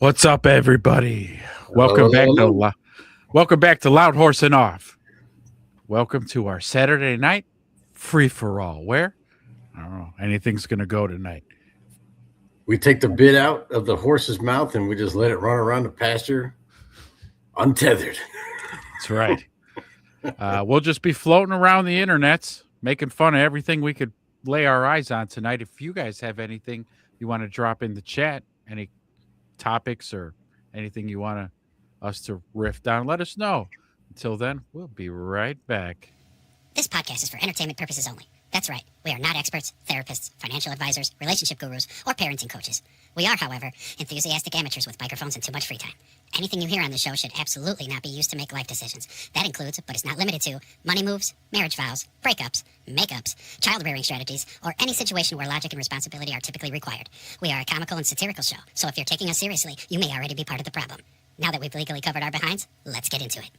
What's up, everybody? Hello, Welcome back to Loud Horse and Off. Welcome to our Saturday night free for all. Where I don't know, anything's gonna go tonight. We take the bit out of the horse's mouth and we just let it run around the pasture untethered. That's right. We'll just be floating around the internets, making fun of everything we could lay our eyes on tonight. If you guys have anything you want to drop in the chat, any topics or anything you want us to riff down, let us know. Until then, we'll be right back. This podcast is for entertainment purposes only. That's right. We are not experts, therapists, financial advisors, relationship gurus, or parenting coaches. We are, however, enthusiastic amateurs with microphones and too much free time. Anything you hear on the show should absolutely not be used to make life decisions. That includes, but is not limited to, money moves, marriage vows, breakups, makeups, child-rearing strategies, or any situation where logic and responsibility are typically required. We are a comical and satirical show, so if you're taking us seriously, you may already be part of the problem. Now that we've legally covered our behinds, let's get into it.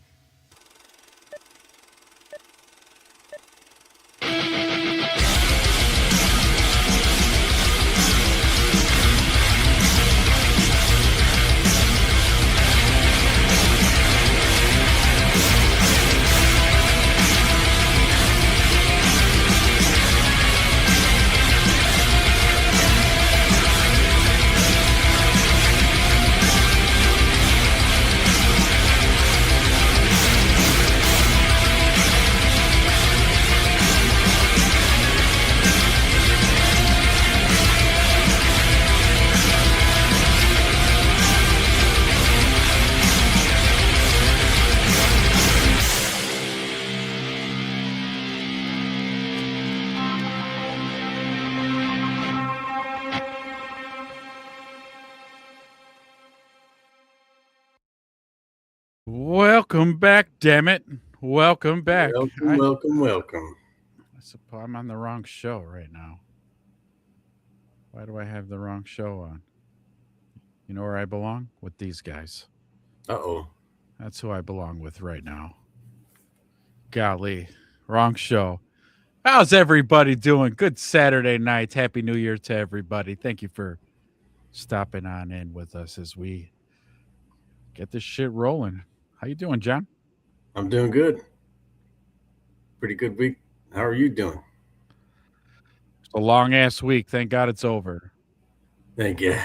Welcome back, damn it. Welcome back. Welcome. I suppose I'm on the wrong show right now. Why do I have the wrong show on? You know where I belong? With these guys. Uh-oh. That's who I belong with right now. Golly, wrong show. How's everybody doing? Good Saturday night. Happy New Year to everybody. Thank you for stopping on in with us as we get this shit rolling. How you doing, John? I'm doing good. Pretty good week. How are you doing? It's a long ass week. Thank God it's over. Thank you.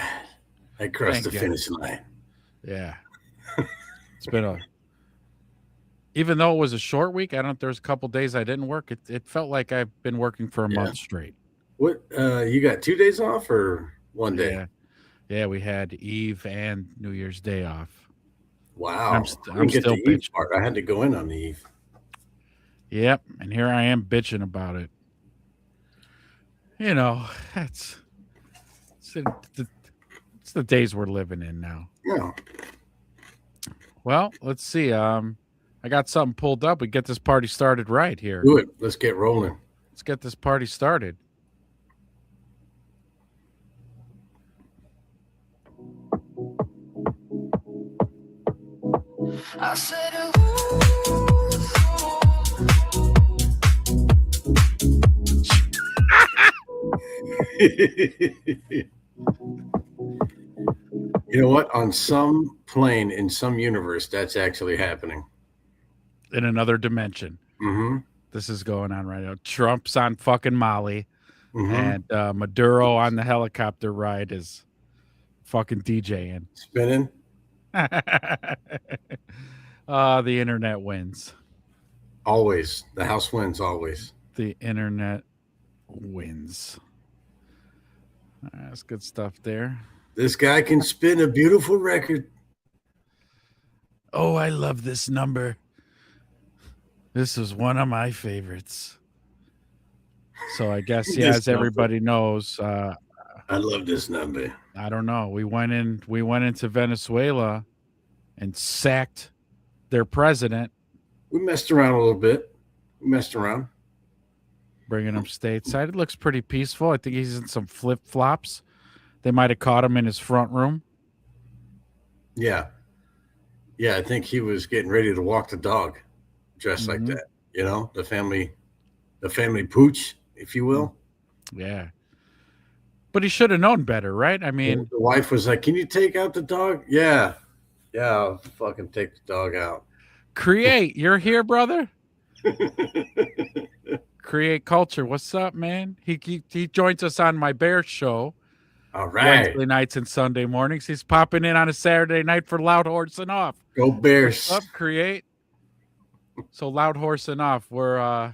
I crossed the finish line. Yeah. It's been even though it was a short week, there's a couple days I didn't work. It felt like I've been working for a month straight. What you got 2 days off or 1 day? Yeah, we had Eve and New Year's Day off. Wow. I'm still the Eve part. I had to go in on the Eve. Yep, and here I am bitching about it. You know, it's the days we're living in now. Yeah. Well, let's see. I got something pulled up. We get this party started right here. Do it. Let's get rolling. Let's get this party started. I said, You know what? On some plane in some universe, that's actually happening. In another dimension. Mm-hmm. This is going on right now. Trump's on fucking Molly. And Maduro on the helicopter ride is fucking DJing. Spinning. The internet wins. Always. The house wins always. The internet wins. That's good stuff there. This guy can spin a beautiful record. Oh, I love this number. This is one of my favorites. So I guess, as everybody knows, I love this number. I don't know. We went into Venezuela and sacked their president. We messed around a little bit. Bringing him stateside. It looks pretty peaceful. I think he's in some flip-flops. They might have caught him in his front room. Yeah. Yeah, I think he was getting ready to walk the dog dressed like that. You know, the family pooch, if you will. Yeah. But he should have known better, right? I mean, the wife was like, "Can you take out the dog?" Yeah, I'll fucking take the dog out. Create, you're here, brother. Create Culture, what's up, man? He joins us on my Bear show. All right, Wednesday nights and Sunday mornings. He's popping in on a Saturday night for Loud Horse and Off. Go Bears! What's up, Create? So Loud Horse and Off. We're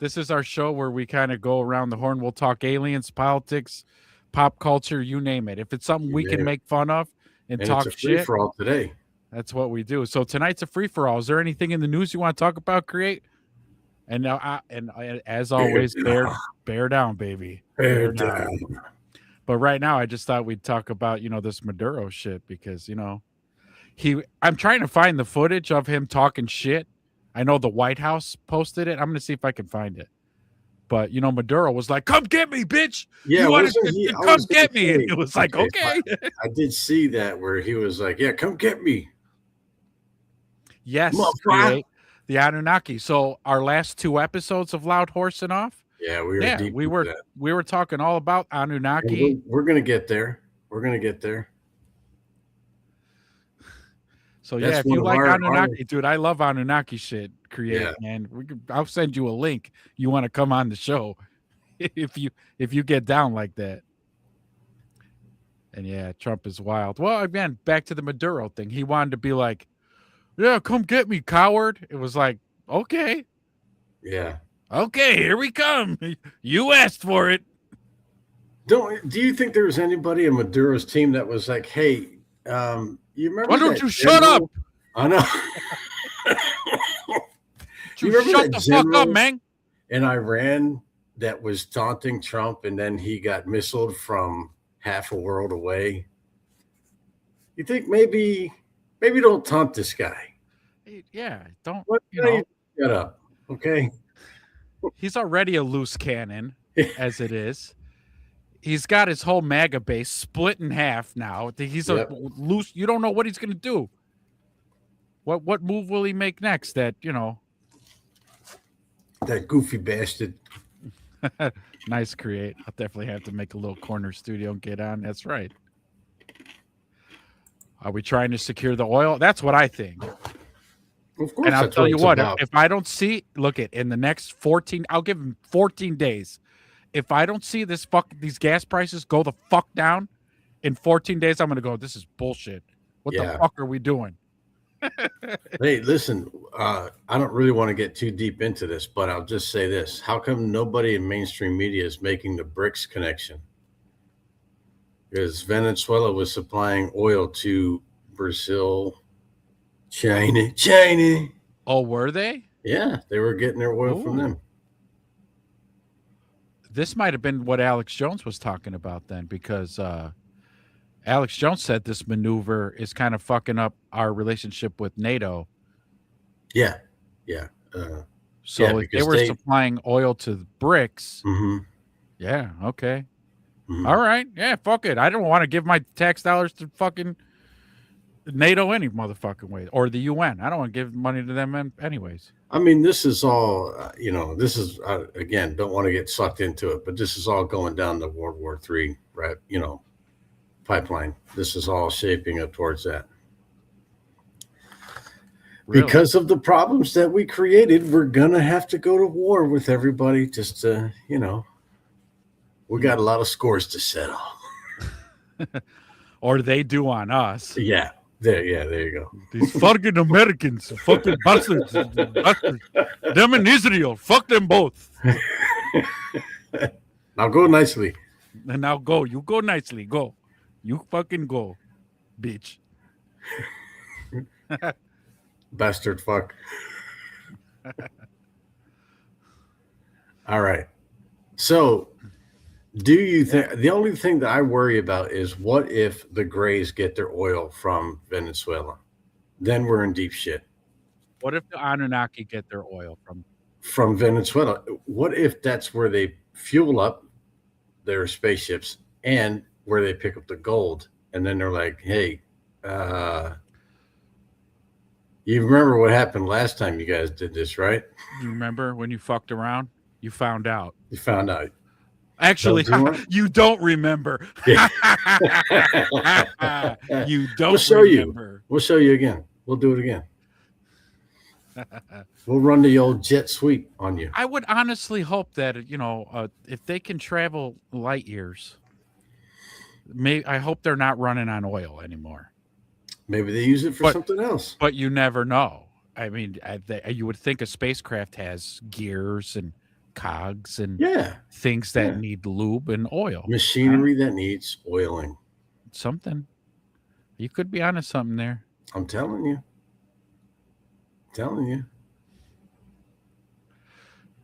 this is our show where we kind of go around the horn. We'll talk aliens, politics, pop culture, you name it. If it's something we can make fun of and talk it's a free shit, for all today. that's what we do. So tonight's a free for all. Is there anything in the news you want to talk about, Create? And now, as always, bear down, baby. Bear down. But right now, I just thought we'd talk about, this Maduro shit because, I'm trying to find the footage of him talking shit. I know the White House posted it. I'm going to see if I can find it. But, Maduro was like, come get me, bitch. Yeah, come get me. And it was like, okay. I did see that where he was like, yeah, come get me. Yes, the Anunnaki. So our last 2 episodes of Loud Horse and Off. Yeah, we were talking all about Anunnaki. We're gonna get there. We're gonna get there. So if you like Anunnaki, dude, I love Anunnaki shit. Create, man. I'll send you a link. You want to come on the show if you get down like that. And Trump is wild. Well, again, back to the Maduro thing. He wanted to be like, yeah, come get me, coward. It was like, okay. Yeah. Okay, here we come. You asked for it. Do you think there was anybody in Maduro's team that was like, hey, you remember? Why don't you shut up? I know. you shut the fuck up, man. In Iran that was taunting Trump and then he got missiled from half a world away. You think maybe don't taunt this guy. Yeah, don't. Shut up, okay? He's already a loose cannon, as it is. He's got his whole MAGA base split in half now. He's a loose. You don't know what he's going to do. What move will he make next? That that goofy bastard. Nice, Create. I'll definitely have to make a little corner studio and get on. That's right. Are we trying to secure the oil? That's what I think. Of course, and I'll tell you what, if I don't see, in the next 14, I'll give him 14 days. If I don't see these gas prices go the fuck down in 14 days, I'm going to go, this is bullshit. What the fuck are we doing? Hey, listen, I don't really want to get too deep into this, but I'll just say this. How come nobody in mainstream media is making the BRICS connection? Because Venezuela was supplying oil to Brazil, China. Oh, were they? Yeah, they were getting their oil from them. This might have been what Alex Jones was talking about then, because Alex Jones said this maneuver is kind of fucking up our relationship with NATO. Yeah. So if they were supplying oil to the BRICS, yeah, okay. Mm-hmm. All right. Yeah, fuck it. I don't want to give my tax dollars to fucking NATO any motherfucking way, or the UN. I don't want to give money to them anyways. I mean, this is all, this is, again, don't want to get sucked into it, but this is all going down the World War III, right? Pipeline. This is all shaping up towards that. Really? Because of the problems that we created, we're going to have to go to war with everybody just to, we got a lot of scores to settle. Or they do on us. Yeah. There you go. These fucking Americans, fucking bastards. Them in Israel, fuck them both. Now go nicely. And now go. You go nicely. Go. You fucking go, bitch. Bastard fuck. All right. So, do you think the only thing that I worry about is what if the Greys get their oil from Venezuela? Then we're in deep shit. What if the Anunnaki get their oil from Venezuela? What if that's where they fuel up their spaceships and where they pick up the gold? And then they're like, hey, you remember what happened last time you guys did this, right? You remember when you fucked around? You found out. You found out. Actually, Don't you want? you don't remember. Yeah. You We'll don't show you. remember. We'll show you again. We'll do it again. We'll run the old jet sweep on you. I would honestly hope that if they can travel light years, I hope they're not running on oil anymore. Maybe they use it for something else. But you never know. I mean, you would think a spacecraft has gears and cogs and things that need lube and oil. Machinery that needs oiling. Something. You could be onto something there. I'm telling you.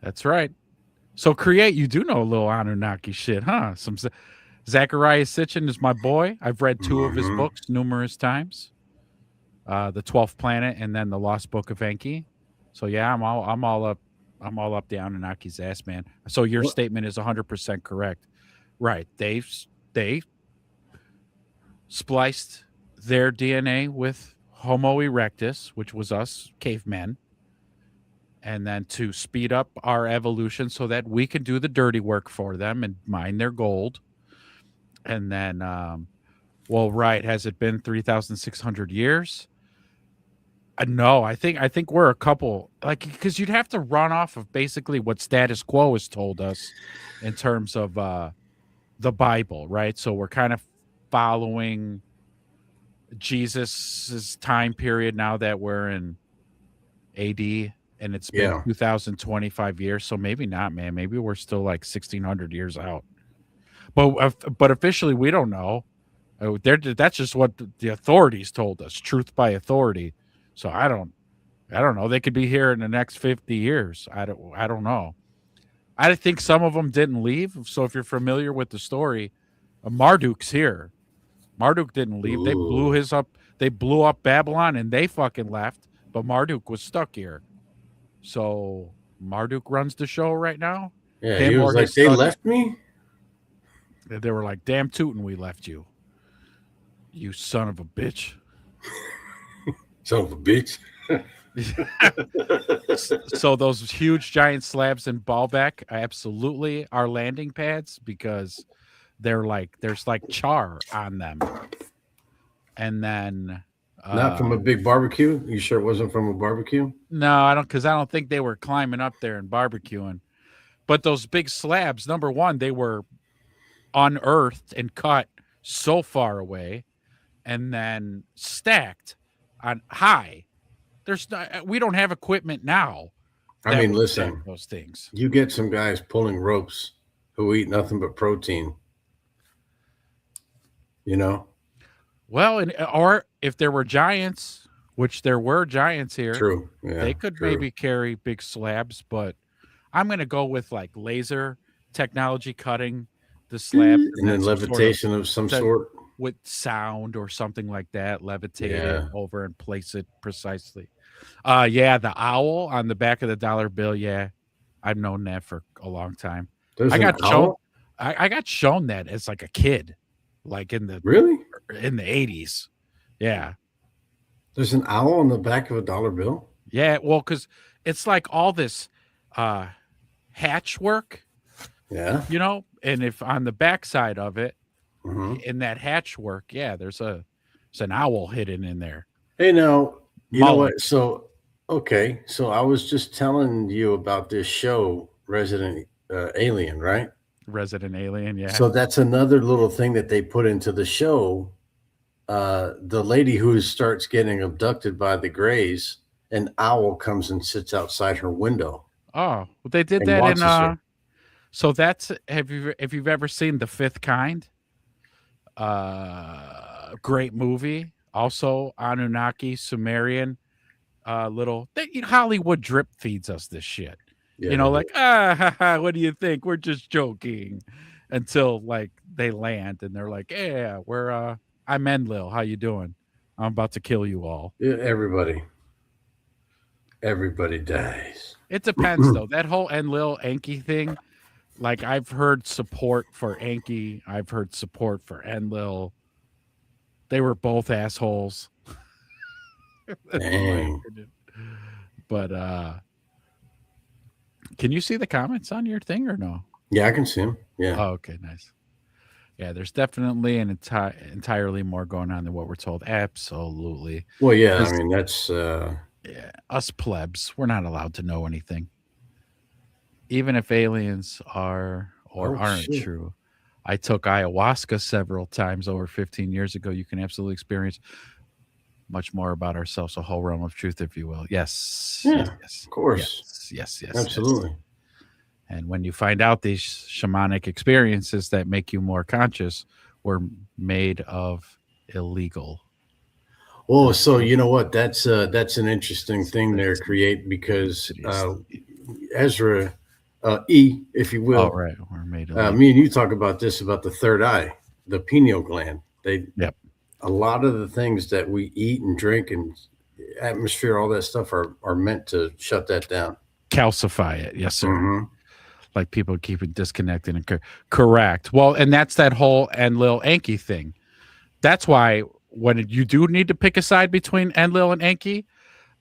That's right. So Create, you do know a little Anunnaki shit, huh? Some Zachariah Sitchin is my boy. I've read 2 of his books numerous times. The 12th Planet and then the Lost Book of Enki. So yeah, I'm all up the Anunnaki's ass, man. So your statement is 100% correct. Right. They spliced their DNA with Homo erectus, which was us cavemen, and then to speed up our evolution so that we can do the dirty work for them and mine their gold. And then, has it been 3,600 years? No, I think we're a couple, because you'd have to run off of basically what status quo has told us in terms of the Bible, right? So we're kind of following Jesus's time period now that we're in AD, and it's been 2025 years. So maybe not, man. Maybe we're still like 1,600 years out. But officially, we don't know. That's just what the authorities told us. Truth by authority. So I don't know. They could be here in the next 50 years. I don't know. I think some of them didn't leave. So if you're familiar with the story, Marduk's here. Marduk didn't leave. Ooh. They blew up Babylon and they fucking left. But Marduk was stuck here. So Marduk runs the show right now. Yeah, he was like, they left me? They were like, damn tootin', we left you. You son of a bitch. Son of a bitch. So those huge giant slabs in Baalbek absolutely are landing pads because there's like char on them. And then not from a big barbecue? You sure it wasn't from a barbecue? No, because I don't think they were climbing up there and barbecuing. But those big slabs, number one, they were unearthed and cut so far away and then stacked on high. We don't have equipment now. I mean, listen, those things. You get some guys pulling ropes who eat nothing but protein. You know? Well, or if there were giants, which there were giants here, true. Yeah, they could maybe carry big slabs, but I'm going to go with like laser technology cutting the slab and then levitation of some sort with sound or something like that. Levitate it over and place it precisely. The owl on the back of the dollar bill. Yeah, I've known that for a long time. I got shown that as like a kid, like in the 80s. Yeah, there's an owl on the back of a dollar bill. Yeah, well, because it's like all this hatch work. Yeah, and if on the backside of it, in that hatch work, there's an owl hidden in there. Hey, now you know what? So I was just telling you about this show, Resident Alien, right? Resident Alien, yeah. So that's another little thing that they put into the show. The lady who starts getting abducted by the Greys, an owl comes and sits outside her window. Oh, well, they did that in. So that's if you've ever seen The Fifth Kind, great movie. Also Anunnaki, Sumerian, Hollywood drip feeds us this shit. Yeah, what do you think? We're just joking until like they land and they're like, yeah, I'm Enlil. How you doing? I'm about to kill you all. Yeah, everybody dies. It depends though. That whole Enlil Enki thing. Like I've heard support for Enki. I've heard support for Enlil. They were both assholes. Dang. But can you see the comments on your thing or no? Yeah, I can see them. Yeah. Oh, okay, nice. Yeah, there's definitely an entirely more going on than what we're told. Absolutely. Well, yeah. I 'Cause, mean, that's yeah, us plebs, we're not allowed to know anything. Even if aliens are or oh aren't shit. true. I took ayahuasca several times over 15 years ago. You can absolutely experience much more about ourselves, a whole realm of truth, if you will. Yes, yes, Yeah, yes, of course. yes. Absolutely. And when you find out these shamanic experiences that make you more conscious were made of illegal. Oh, so you know what? That's an interesting thing there, That's create because insidious. Ezra E, if you Oh, will, right. We're made illegal. me and you talk about this about the third eye, the pineal gland. Yep. A lot of the things that we eat and drink and atmosphere, all that stuff are meant to shut that down. Calcify it. Yes, sir. Mhm. Like people keep it disconnected and correct. Well, and that's that whole Enlil Enki thing. That's why when you do need to pick a side between Enlil and Enki,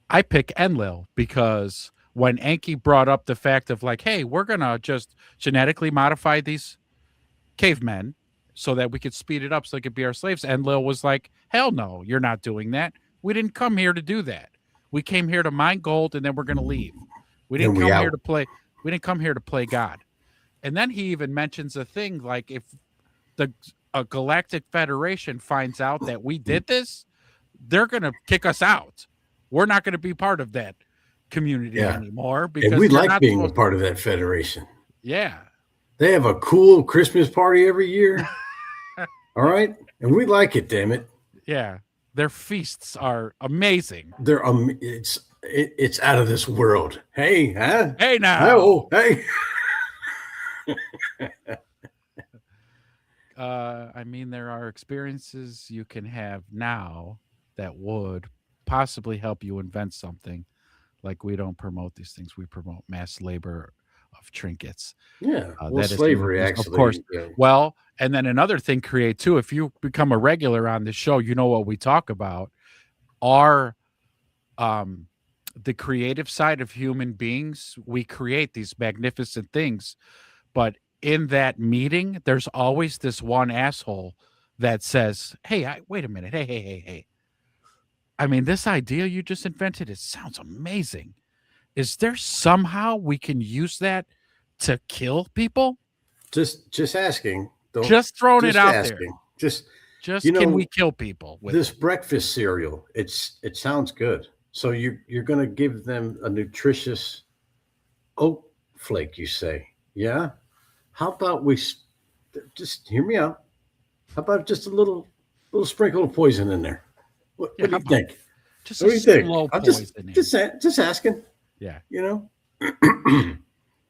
I pick Enlil because when Enki brought up the fact of like, hey, we're gonna just genetically modify these cavemen so that we could speed it up so they could be our slaves, Enlil was like, hell no, you're not doing that. We didn't come here to do that. We came here to mine gold and then we're gonna leave. We didn't Then we come here out. to play. We didn't come here to play God. And then he even mentions a thing like if the a galactic federation finds out that we did this, they're going to kick us out. We're not going to be part of that community Yeah. anymore because And we you're like not being a supposed- part of that federation. Yeah. They have a cool Christmas party every year. All right. And we like it, damn it. Yeah. Their feasts are amazing. They're it's out of this world. Hey, huh? Hey now. Oh, hey. I mean, there are experiences you can have now that would possibly help you invent something. Like we don't promote these things; we promote mass labor of trinkets. Yeah. Well, That is slavery of actually. course. Yeah. Well, and then another thing, create too. If you become a regular on this show, you know what we talk about are the creative side of human beings. We create these magnificent things, but in that meeting, there's always this one asshole that says, "Hey, wait a minute. Hey. I mean, this idea you just invented, it sounds amazing. Is there somehow we can use that to kill people?" Just asking. Don't Just throwing it just out asking. there. Just Just you know, can we kill people with this it? breakfast cereal. It sounds good. So you're gonna give them a nutritious oat flake, you say? Yeah. How about just hear me out? How about just a little sprinkle of poison in there? What Yeah, do you how think? Just What a do you think? slow I'm poisoning. just asking. Yeah. You know.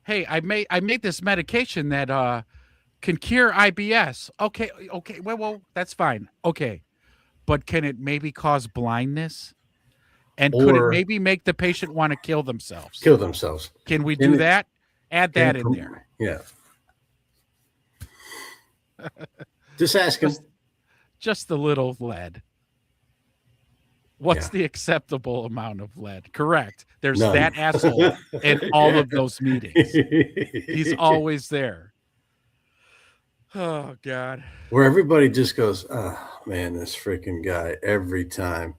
Hey, I made this medication that can cure IBS. Okay, well, that's fine. Okay. But can it maybe cause blindness? And could it Or maybe make the patient want to kill themselves? kill themselves. Can we Can do it- that? Add that And in there. Yeah. Just asking. Just a little lead. What's Yeah. the acceptable amount of lead? Correct. There's None. that asshole in all of those meetings. He's He's always there. Oh God. where everybody just goes, oh man, this freaking guy every time.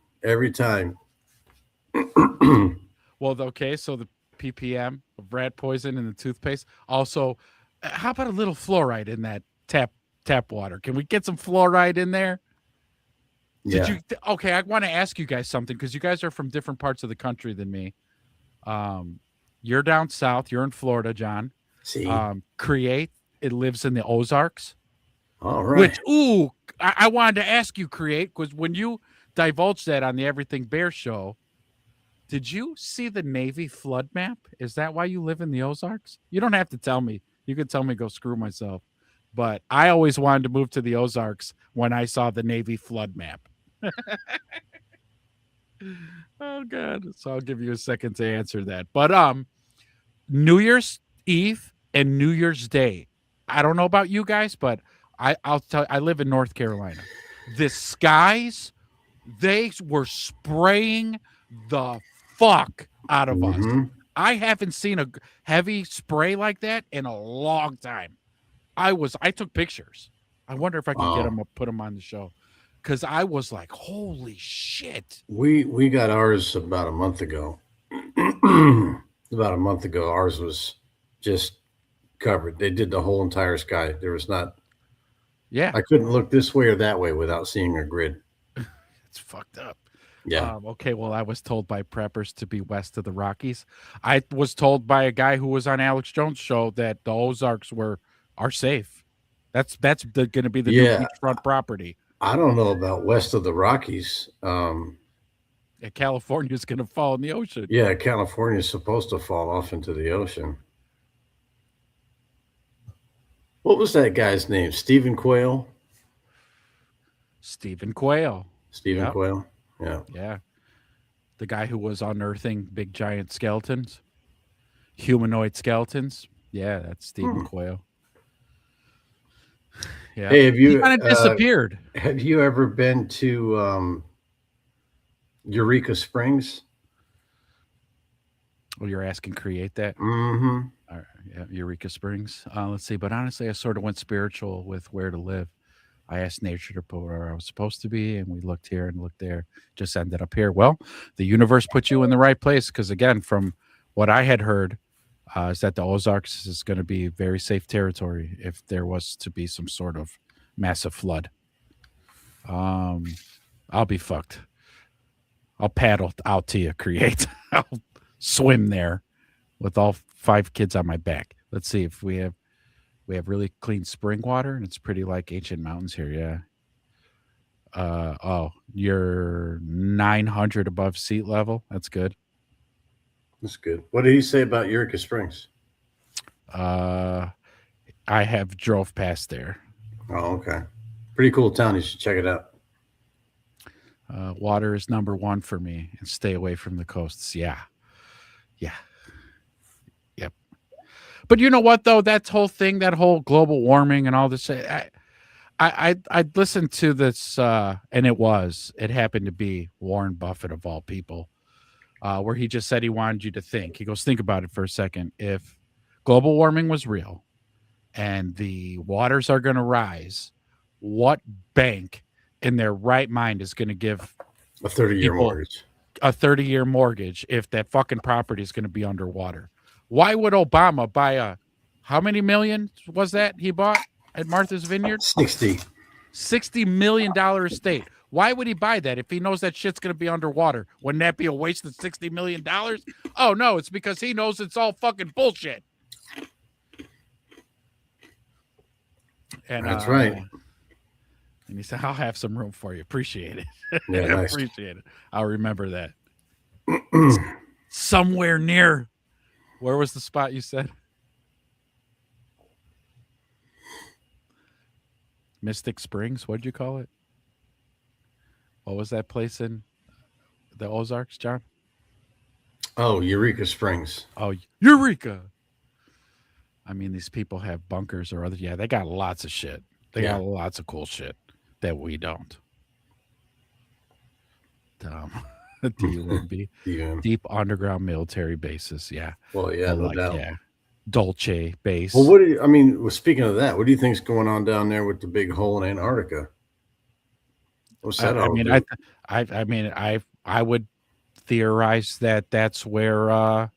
Well, okay, so the ppm of rat poison in the toothpaste. Also, how about a little fluoride in that tap water? Can we get some fluoride in there? Yeah. Did you? Okay, I want to ask you guys something because you guys are from different parts of the country than me. You're down south. You're in Florida, John. See, Create. It lives in the Ozarks. all right. Which, ooh, I wanted to ask you, Create, because when you divulged that on the Everything Bear show, did you see the Navy flood map? Is that why you live in the Ozarks? You don't have to tell me. You could tell me go screw myself. But I always wanted to move to the Ozarks when I saw the Navy flood map. Oh God. So I'll give you a second to answer that. But New Year's Eve and New Year's Day. I don't know about you guys, but I'll tell you, I live in North Carolina. The skies, they were spraying the fuck out of us. Mhm. I haven't seen a heavy spray like that in a long time. I took pictures. I wonder if I can get Wow. them, put them on the show, because I was like, holy shit. We got ours about a month ago. About a month ago, ours was just covered. They did the whole entire sky. There was not. Yeah, I couldn't look this way or that way without seeing a grid. it's fucked up. Yeah. Okay, well, I was told by preppers to be west of the Rockies. I was told by a guy who was on Alex Jones' show that the Ozarks are safe. That's going to be the new Yeah. beachfront property. I don't know about west of the Rockies. California is going to fall in the ocean. Yeah, California is supposed to fall off into the ocean. What was that guy's name? Stephen Quayle? Stephen Quayle. Stephen Yep. Quayle? Yeah. Yeah. The guy who was unearthing big giant skeletons, humanoid skeletons. Yeah, that's Stephen Quayle. Yeah. Hey, have He you kind of disappeared. have you ever been to Eureka Springs? Well, you're asking create that? Mm-hmm. All right, yeah, Eureka Springs. Let's see. But honestly, I sort of went spiritual with where to live. I asked nature to put where I was supposed to be, and we looked here and looked there. Just ended up here. Well, the universe put you in the right place because, again, from what I had heard, is that the Ozarks is going to be very safe territory if there was to be some sort of massive flood. I'll be fucked. I'll paddle out to you, create. I'll swim there with all 5 kids on my back. Let's see if we have really clean spring water, and it's pretty like ancient mountains here. Yeah. You're 900 above sea level. That's good. That's good. What did he say about Eureka Springs? I have drove past there. Oh, okay. Pretty cool town. You should check it out. Water is number 1 for me, and stay away from the coasts. Yeah. Yep. But you know what, though? That whole thing, that whole global warming and all this, I listened to this, and it happened to be Warren Buffett of all people, where he just said he wanted you to think. He goes, think about it for a second. If global warming was real and the waters are going to rise, what bank in their right mind is going to give A 30-year people mortgage. a 30-year mortgage if that fucking property is going to be underwater? Why would Obama buy how many million was that he bought at Martha's Vineyard? 60. $60 million estate. Why would he buy that if he knows that shit's going to be underwater? Wouldn't that be a waste of $60 million? Oh, no, it's because he knows it's all fucking bullshit. And That's right. And he said, I'll have some room for you. Appreciate it. Yeah, nice. Appreciate it. I'll remember that. Somewhere near, where was the spot you said? Mystic Springs? What'd you call it? What was that place in the Ozarks, John? Oh, Eureka Springs. Oh, Eureka. I mean, these people have bunkers or other. Yeah, they got lots of shit. They got lots of cool shit that we don't. DUMB. Yeah. Deep underground military bases. Yeah. Well, yeah, no Like, doubt. yeah. Dolce base. Well, what do you, I mean, well, speaking of that, what do you think's going on down there with the big hole in Antarctica? What's that all do? I would theorize that that's where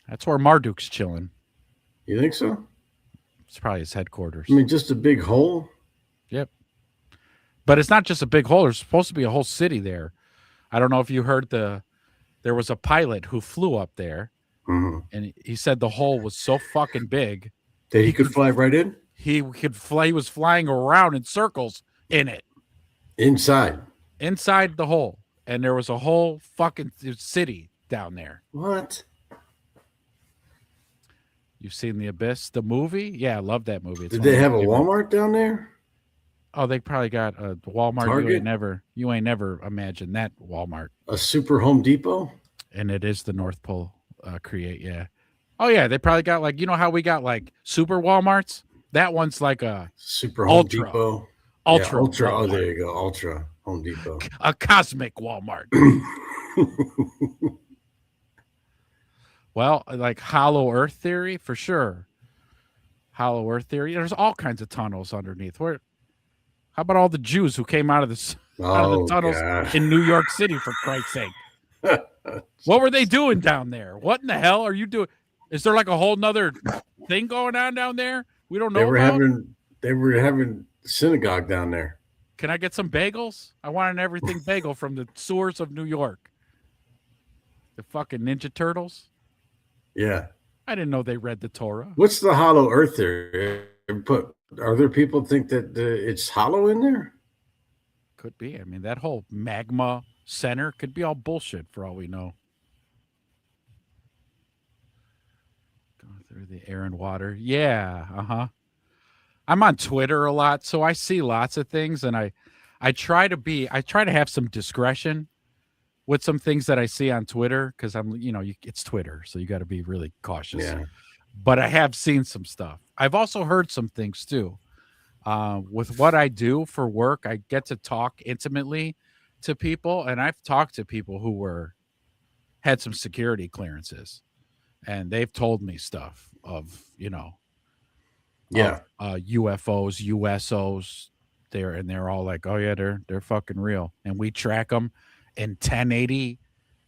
Marduk's chilling. You think so? It's probably his headquarters. I mean, just a big hole? Yep. But it's not just a big hole. There's supposed to be a whole city there. I don't know if you heard there was a pilot who flew up there, and he said the hole was so fucking big that he could fly right in? He could fly. He was flying around in circles in it. Inside the hole. And there was a whole fucking city down there. What? You've seen The Abyss, the movie? Yeah, I love that movie. Did they have a Walmart down there? Oh, they probably got a Walmart. Target? You ain't never imagined that Walmart. A Super Home Depot? And it is the North Pole create, yeah. Oh yeah, they probably got like, you know how we got like super Walmarts? That one's like a Super Home Ultra. Depot. Ultra. Yeah, Ultra. Walmart. Oh, there you go. Ultra Home Depot. A cosmic Walmart. Well, like Hollow Earth theory for sure. Hollow Earth theory. There's all kinds of tunnels underneath. Where? How about all the Jews who came out of the Oh tunnels God. in New York City? For Christ's sake, what were they doing down there? What in the hell are you doing? Is there like a whole nother thing going on down there we don't know They were about? having synagogue down there. Can I get some bagels? I want an everything bagel from the sewers of New York. The fucking Ninja Turtles. Yeah. I didn't know they read the Torah. What's the hollow earth theory? But are there people think that it's hollow in there? Could be. I mean, that whole magma center could be all bullshit for all we know. Going through the air and water. Yeah. Uh-huh. I'm on Twitter a lot, so I see lots of things, and I try to have some discretion with some things that I see on Twitter, because it's Twitter, so you got to be really cautious. Yeah. But I have seen some stuff. I've also heard some things too. With what I do for work, I get to talk intimately to people, and I've talked to people who had some security clearances, and they've told me stuff of Yeah. UFOs, USOs. They're all like, oh yeah, they're fucking real, and we track them in 1080,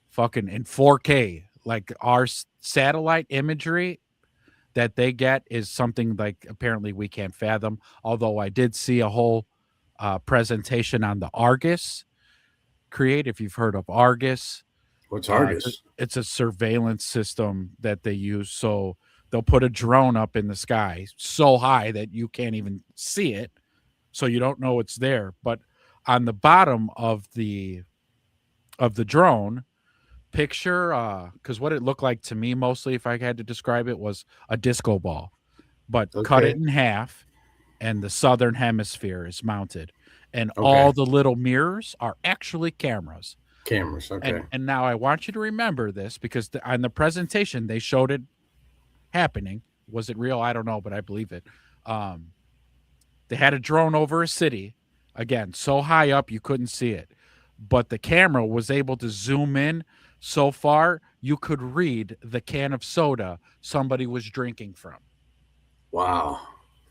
fucking in 4K. Like our satellite imagery that they get is something like apparently we can't fathom. Although I did see a whole presentation on the Argus Create. If you've heard of Argus, What's Argus? it's a surveillance system that they use. So they'll put a drone up in the sky so high that you can't even see it, so you don't know it's there. But on the bottom of the drone, picture because what it looked like to me mostly, if I had to describe it, was a disco ball, but cut Okay. it in half, and the southern hemisphere is mounted, and Okay. all the little mirrors are actually cameras. Cameras. Okay. And now I want you to remember this, because on the presentation they showed it happening. Was it real? I don't know, but I believe it. They had a drone over a city, again, so high up you couldn't see it, but the camera was able to zoom in so far you could read the can of soda somebody was drinking from. Wow.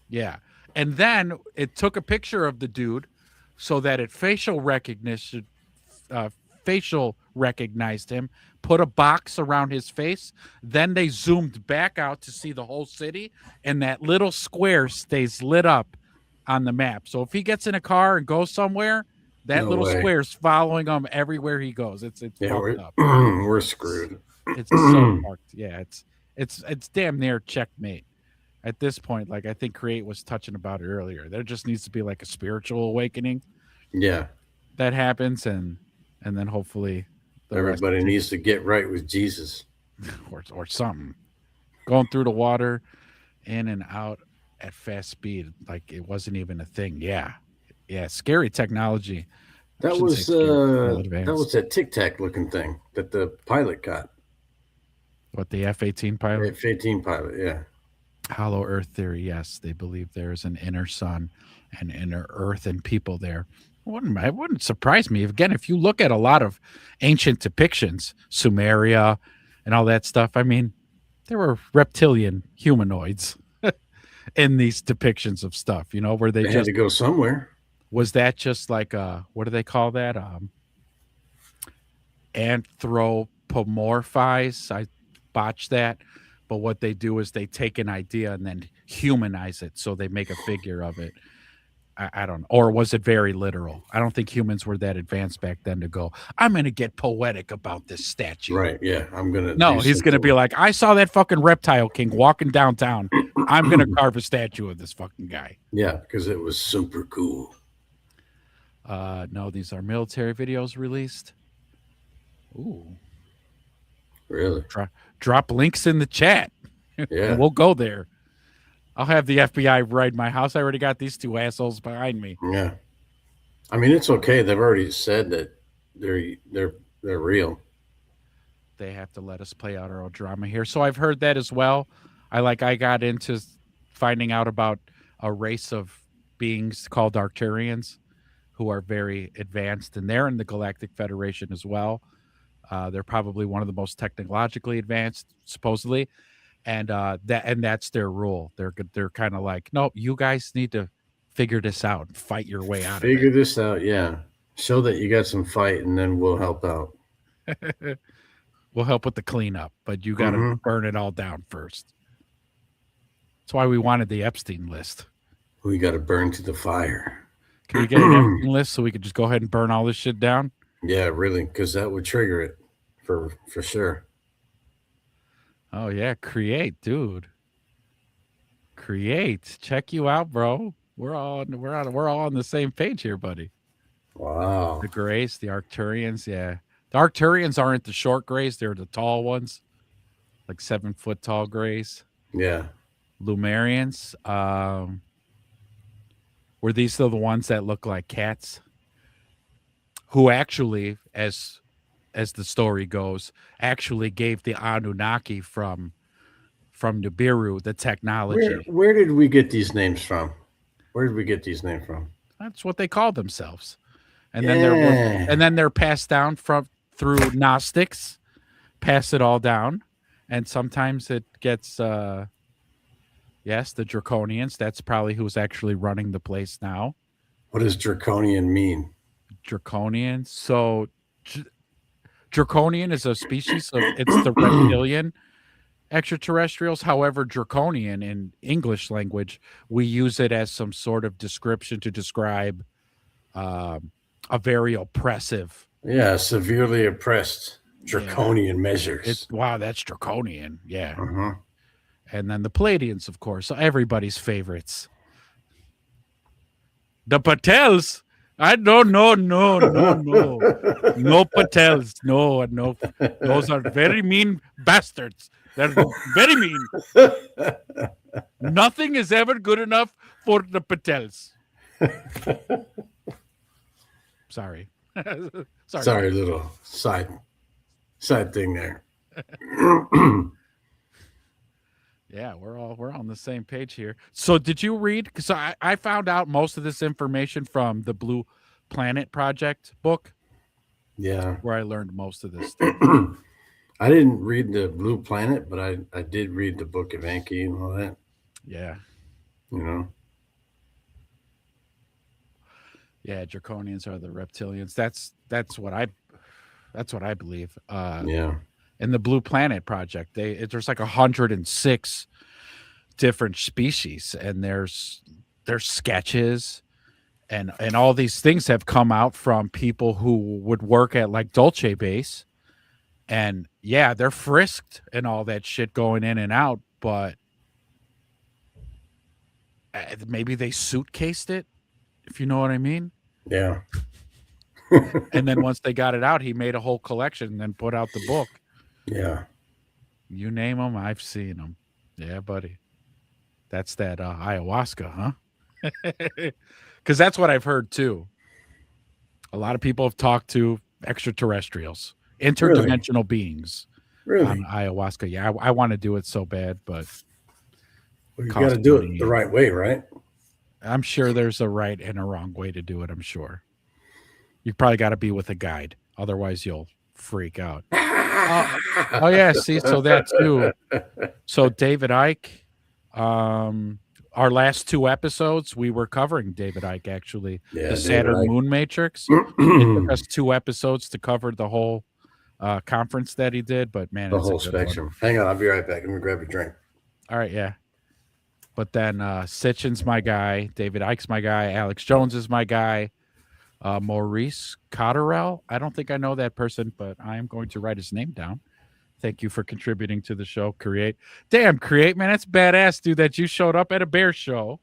Yeah. And then it took a picture of the dude so that it facial recognized him, put a box around his face. Then they zoomed back out to see the whole city, and that little square stays lit up on the map. So if he gets in a car and goes somewhere, that No little way. square's following him everywhere he goes. It's Yeah, fucked up. we're screwed. It's so fucked. Yeah, it's damn near checkmate at this point. Like, I think Create was touching about it earlier. There just needs to be like a spiritual awakening Yeah. that happens, and then hopefully the rest Everybody needs to get right with Jesus. or something. Going through the water, in and out at fast speed, like it wasn't even a thing. Yeah, scary technology. I That shouldn't was say scary, well advanced. that was that Tic Tac looking thing that the pilot got. What, the F-18 pilot? F-18 pilot. Yeah. Hollow Earth theory. Yes, they believe there is an inner sun and inner Earth and people there. It wouldn't surprise me if you look at a lot of ancient depictions, Sumeria and all that stuff. I mean, there were reptilian humanoids in these depictions of stuff. Where they They had just to go somewhere. was that just like what do they call that? Anthropomorphize. I botched that. But what they do is they take an idea and then humanize it, so they make a figure of it. I don't know. Or was it very literal? I don't think humans were that advanced back then to go, I'm going to get poetic about this statue. Right. Yeah. I'm going to. No, he's going to be like, I saw that fucking reptile king walking downtown. I'm going to carve a statue of this fucking guy. Yeah, because it was super cool. No, these are military videos released. Ooh. Really? Drop links in the chat. Yeah. And we'll go there. I'll have the FBI raid my house. I already got these two assholes behind me. Yeah. I mean, it's okay. They've already said that they're real. They have to let us play out our own drama here. So I've heard that as well. I got into finding out about a race of beings called Arcturians who are very advanced, and they're in the Galactic Federation as well. They're probably one of the most technologically advanced, supposedly. and that's their rule. They're kind of like, nope, you guys need to figure this out and fight your way out Figure of this out. Yeah. Show that you got some fight, and then we'll help out. it. We'll help with the cleanup, but you got to Mhm. burn it all down first. That's why we wanted the Epstein list. We got to burn to the fire. Can we get an Epstein list so we could just go ahead and burn all this shit down? Yeah, really, because that would trigger it for sure. Oh yeah, create, dude. Create. Check you out, bro. We're all on the same page here, buddy. Wow. The Greys, the Arcturians, yeah. The Arcturians aren't the short Greys; they're the tall ones, like 7-foot tall Greys. Yeah. Lumerians, were these still the ones that look like cats? Who actually, as the story goes, actually gave the Anunnaki from Nibiru the technology. Where did we get these names from? Where did we get these names from? That's what they call themselves. And then they're passed down through Gnostics, pass it all down, and sometimes it gets yes, the Draconians. That's probably who's actually running the place now. What does draconian mean? Draconian. So Draconian is a species of it's the reptilian extraterrestrials. However, Draconian in English language, we use it as some sort of description to describe a very oppressive. Yeah, severely oppressed. Draconian measures. Wow, that's Draconian. Yeah. Uh-huh. And then the Palladians, of course, so everybody's favorites. The Patels. I don't know, no Patels, no. Those are very mean bastards. They're very mean. Nothing is ever good enough for the Patels. Sorry. Sorry, little side thing there. Yeah, we're on the same page here. So did you read? Because I found out most of this information from the Blue Planet Project book. Yeah. Where I learned most of this stuff. I didn't read the Blue Planet, but I did read the Book of Enki and all that. Yeah. You know? Yeah, Draconians are the reptilians. That's what I believe. Yeah. In the Blue Planet Project, there's like 106 different species, and there's sketches, and all these things have come out from people who would work at like Dulce Base, and yeah, they're frisked and all that shit going in and out, but maybe they suitcased it, if you know what I mean. Yeah. And then once they got it out, he made a whole collection and then put out the book. Yeah. You name them, I've seen them. Yeah, buddy. That's that ayahuasca, huh? Because that's what I've heard too. A lot of people have talked to extraterrestrials, interdimensional beings on ayahuasca. Yeah, I want to do it so bad, but you got to do it the right way, right? I'm sure there's a right and a wrong way to do it. I'm sure. You probably got to be with a guide. Otherwise, you'll freak out. Oh yeah, see, so that too. So David Icke, our last 2 episodes, we were covering David Icke actually. Yeah, the Saturn Moon Matrix. It took us 2 episodes to cover the whole conference that he did, but man, the whole spectrum. One. Hang on, I'll be right back. I'm gonna grab a drink. All right, yeah. But then Sitchin's my guy, David Icke's my guy, Alex Jones is my guy. Maurice Cotterell. I don't think I know that person, but I am going to write his name down. Thank you for contributing to the show, Create. Damn, Create, man, that's badass, dude, that you showed up at a bear show.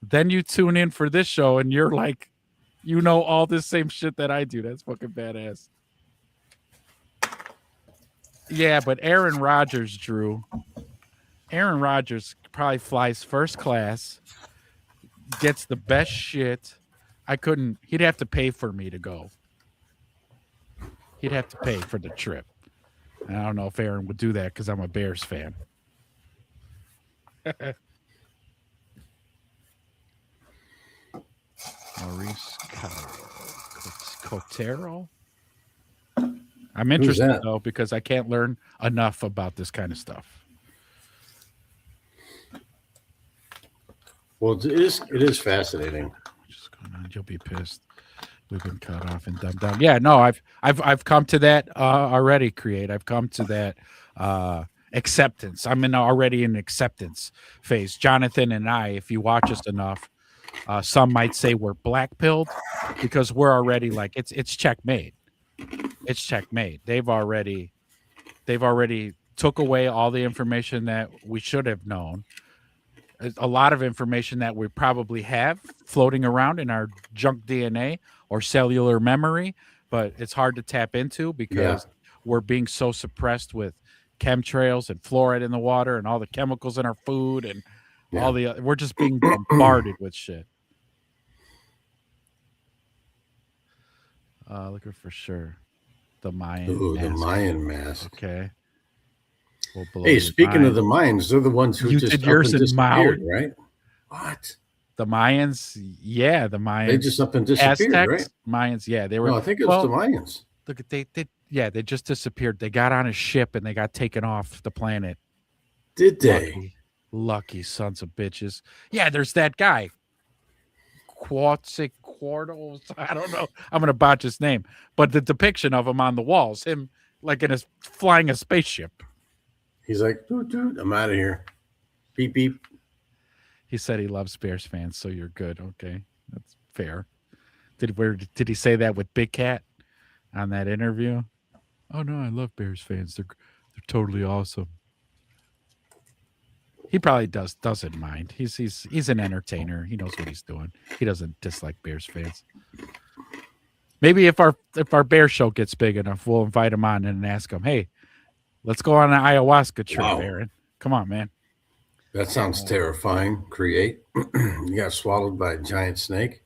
Then you tune in for this show, and you're like, you know all this same shit that I do. That's fucking badass. Yeah, but Aaron Rodgers, Drew. Aaron Rodgers probably flies first class, gets the best shit. He'd have to pay for me to go. He'd have to pay for the trip. And I don't know if Aaron would do that because I'm a Bears fan. Maurice Cotero. I'm interested though because I can't learn enough about this kind of stuff. Well, it is fascinating. What's going on? You'll be pissed. We've been cut off and dumbed down. Yeah, no, I've come to that already. Create. I've come to that acceptance. I'm already in acceptance phase. Jonathan and I, if you watch us enough, some might say we're black pilled because we're already like it's checkmate. It's checkmate. They've already took away all the information that we should have known. A lot of information that we probably have floating around in our junk DNA or cellular memory, but it's hard to tap into because we're being so suppressed with chemtrails and fluoride in the water and all the chemicals in our food and all the we're just being bombarded with shit. Looking for sure. The Mayan. Ooh, mask. the Mayan mask. Okay. We'll blow Hey, your speaking of mind. the Mayans, they're the ones who You just did up yours and in Maui? disappeared, right? What? The Mayans, yeah, the Mayans. They just up and disappeared, Aztecs, right? Mayans, yeah, they were. No, I think it was the Mayans. Look, they they just disappeared. They got on a ship and they got taken off the planet. Did they? Lucky sons of bitches. Yeah, there's that guy. Quetzalcoatl. I don't know. I'm gonna botch his name, but the depiction of him on the walls, him like in flying a spaceship. He's like, doot, doot, I'm out of here. Beep beep. He said he loves Bears fans, so you're good. Okay, that's fair. Did he say that with Big Cat on that interview? Oh no, I love Bears fans. They're totally awesome. He probably doesn't mind. He's an entertainer. He knows what he's doing. He doesn't dislike Bears fans. Maybe if our Bear show gets big enough, we'll invite him on and ask him, "Hey, let's go on an ayahuasca trip, Aaron. Come on, man." That sounds terrifying. Create. You got swallowed by a giant snake.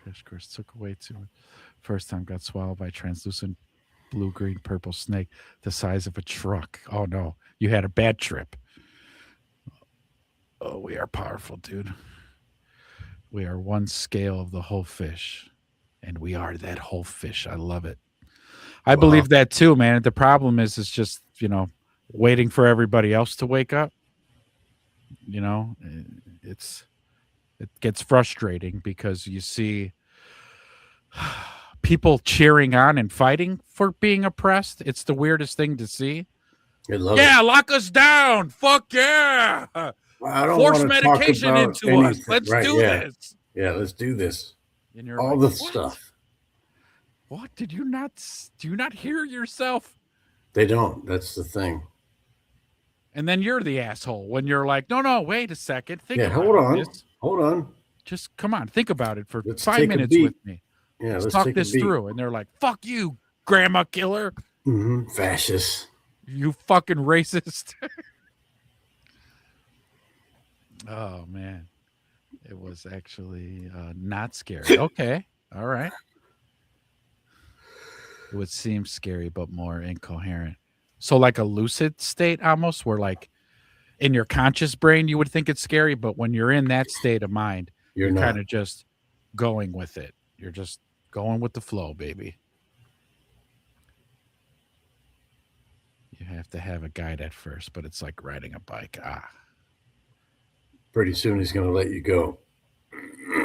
Crash course took away too. First time got swallowed by a translucent blue, green, purple snake the size of a truck. Oh no, you had a bad trip. Oh, we are powerful, dude. We are one scale of the whole fish, and we are that whole fish. I love it. I believe that too, man. The problem is just waiting for everybody else to wake up. It gets frustrating because you see people cheering on and fighting for being oppressed. It's the weirdest thing to see. Lock us down. Fuck yeah. I don't force want to medication talk about into anything. us. Let's do this. Yeah, let's do this. And you're all like, the what? stuff. What? Do you not hear yourself? They don't. That's the thing. And then you're the asshole when you're like, no, wait a second. Hold on. Just come on, think about it for let's 5 minutes with me. Yeah, let's talk this through. And they're like, fuck you, grandma killer. Mm-hmm. Fascist. You fucking racist. Oh, man. It was actually not scary. Okay. All right. It would seem scary, but more incoherent. So like a lucid state almost, where like in your conscious brain, you would think it's scary, but when you're in that state of mind, you're kind of just going with it. You're just going with the flow, baby. You have to have a guide at first, but it's like riding a bike. Pretty soon he's going to let you go.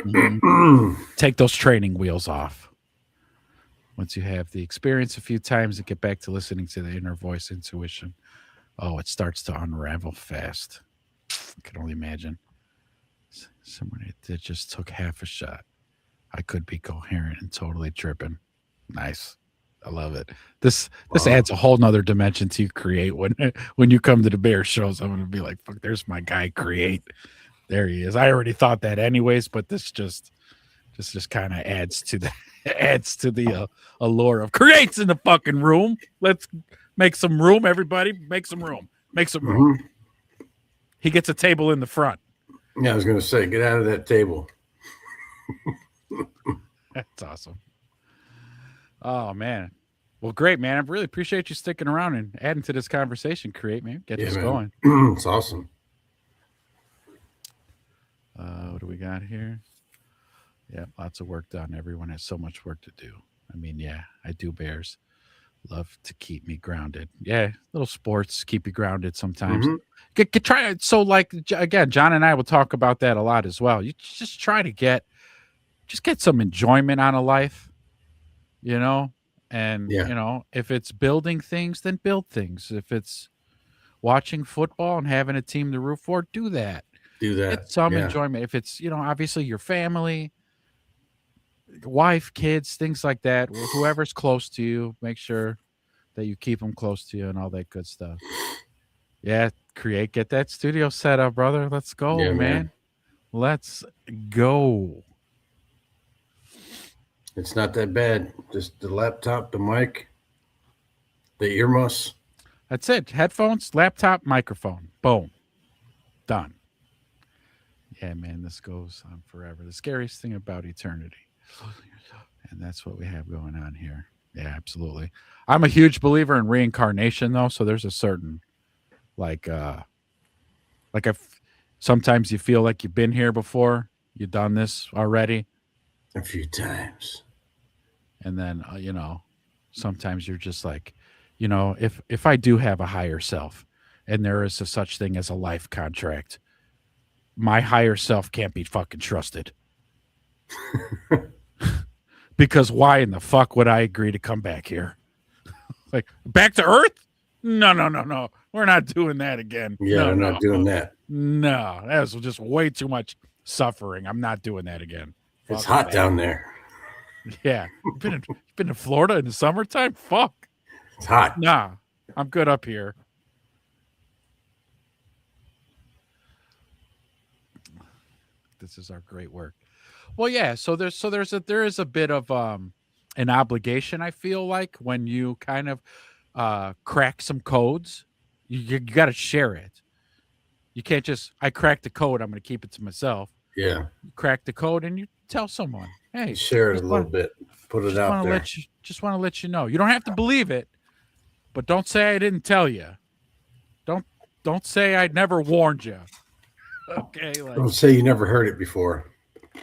Mm-hmm. Take those training wheels off. Once you have the experience a few times and get back to listening to the inner voice intuition, it starts to unravel fast. I can only imagine. Someone that just took half a shot. I could be coherent and totally tripping. Nice. I love it. This adds a whole nother dimension to Create. When you come to the Bear shows, I'm going to be like, fuck, there's my guy Create. There he is. I already thought that anyways, but this just kind of adds to the allure of Create's in the fucking room. Let's make some room, everybody. Make some room. Make some room. Mm-hmm. He gets a table in the front. Yeah, I was going to say, get out of that table. That's awesome. Oh, man. Well, great, man. I really appreciate you sticking around and adding to this conversation, Create, man. Get this going. It's awesome. What do we got here? Yeah, lots of work done. Everyone has so much work to do. I mean, yeah, I do Bears. Love to keep me grounded. Yeah, little sports keep you grounded sometimes. Mhm. Get try it. So like again, John and I will talk about that a lot as well. You just try to get some enjoyment out of life, you know? And Yeah, you know, if it's building things, then build things. If it's watching football and having a team to root for, do that. do Get that. some Yeah, enjoyment. If it's, you know, obviously your family, wife, kids, things like that, whoever's close to you, make sure that you keep them close to you and all that good stuff. Yeah, get that studio set up, brother. Let's go, yeah, man. man. Let's go. It's not that bad. Just the laptop, the mic, the earmuffs. That's it. Headphones, laptop, microphone. Boom. Done. Yeah, man, this goes on forever. The scariest thing about eternity. And that's what we have going on here. Yeah, absolutely. I'm a huge believer in reincarnation though, so there's a certain like if sometimes you feel like you've been here before, you've done this already, A few times. and then you know, sometimes you're just like, you know, if I do have a higher self and there is a such thing as a life contract, my higher self can't be fucking trusted. Because why in the fuck would I agree to come back here? Like back to Earth? No, no, no, no. We're not doing that again. Yeah, no, they're no. not doing that. No, that was just way too much suffering. I'm not doing that again. It's Fuck hot that. down there. Yeah, you've been in Florida in the summertime. Fuck. It's hot. Nah, I'm good up here. This is our great work. Well, yeah. So there is a bit of an obligation. I feel like when you kind of crack some codes, you got to share it. You can't just I cracked the code. I'm going to keep it to myself. Yeah. You crack the code and you tell someone, hey, Share it a just little wanna- bit. Put it just out want to there. let you know. You don't have to believe it, but don't say I didn't tell you. Don't say I never warned you. Okay, like Don't say you never heard it before.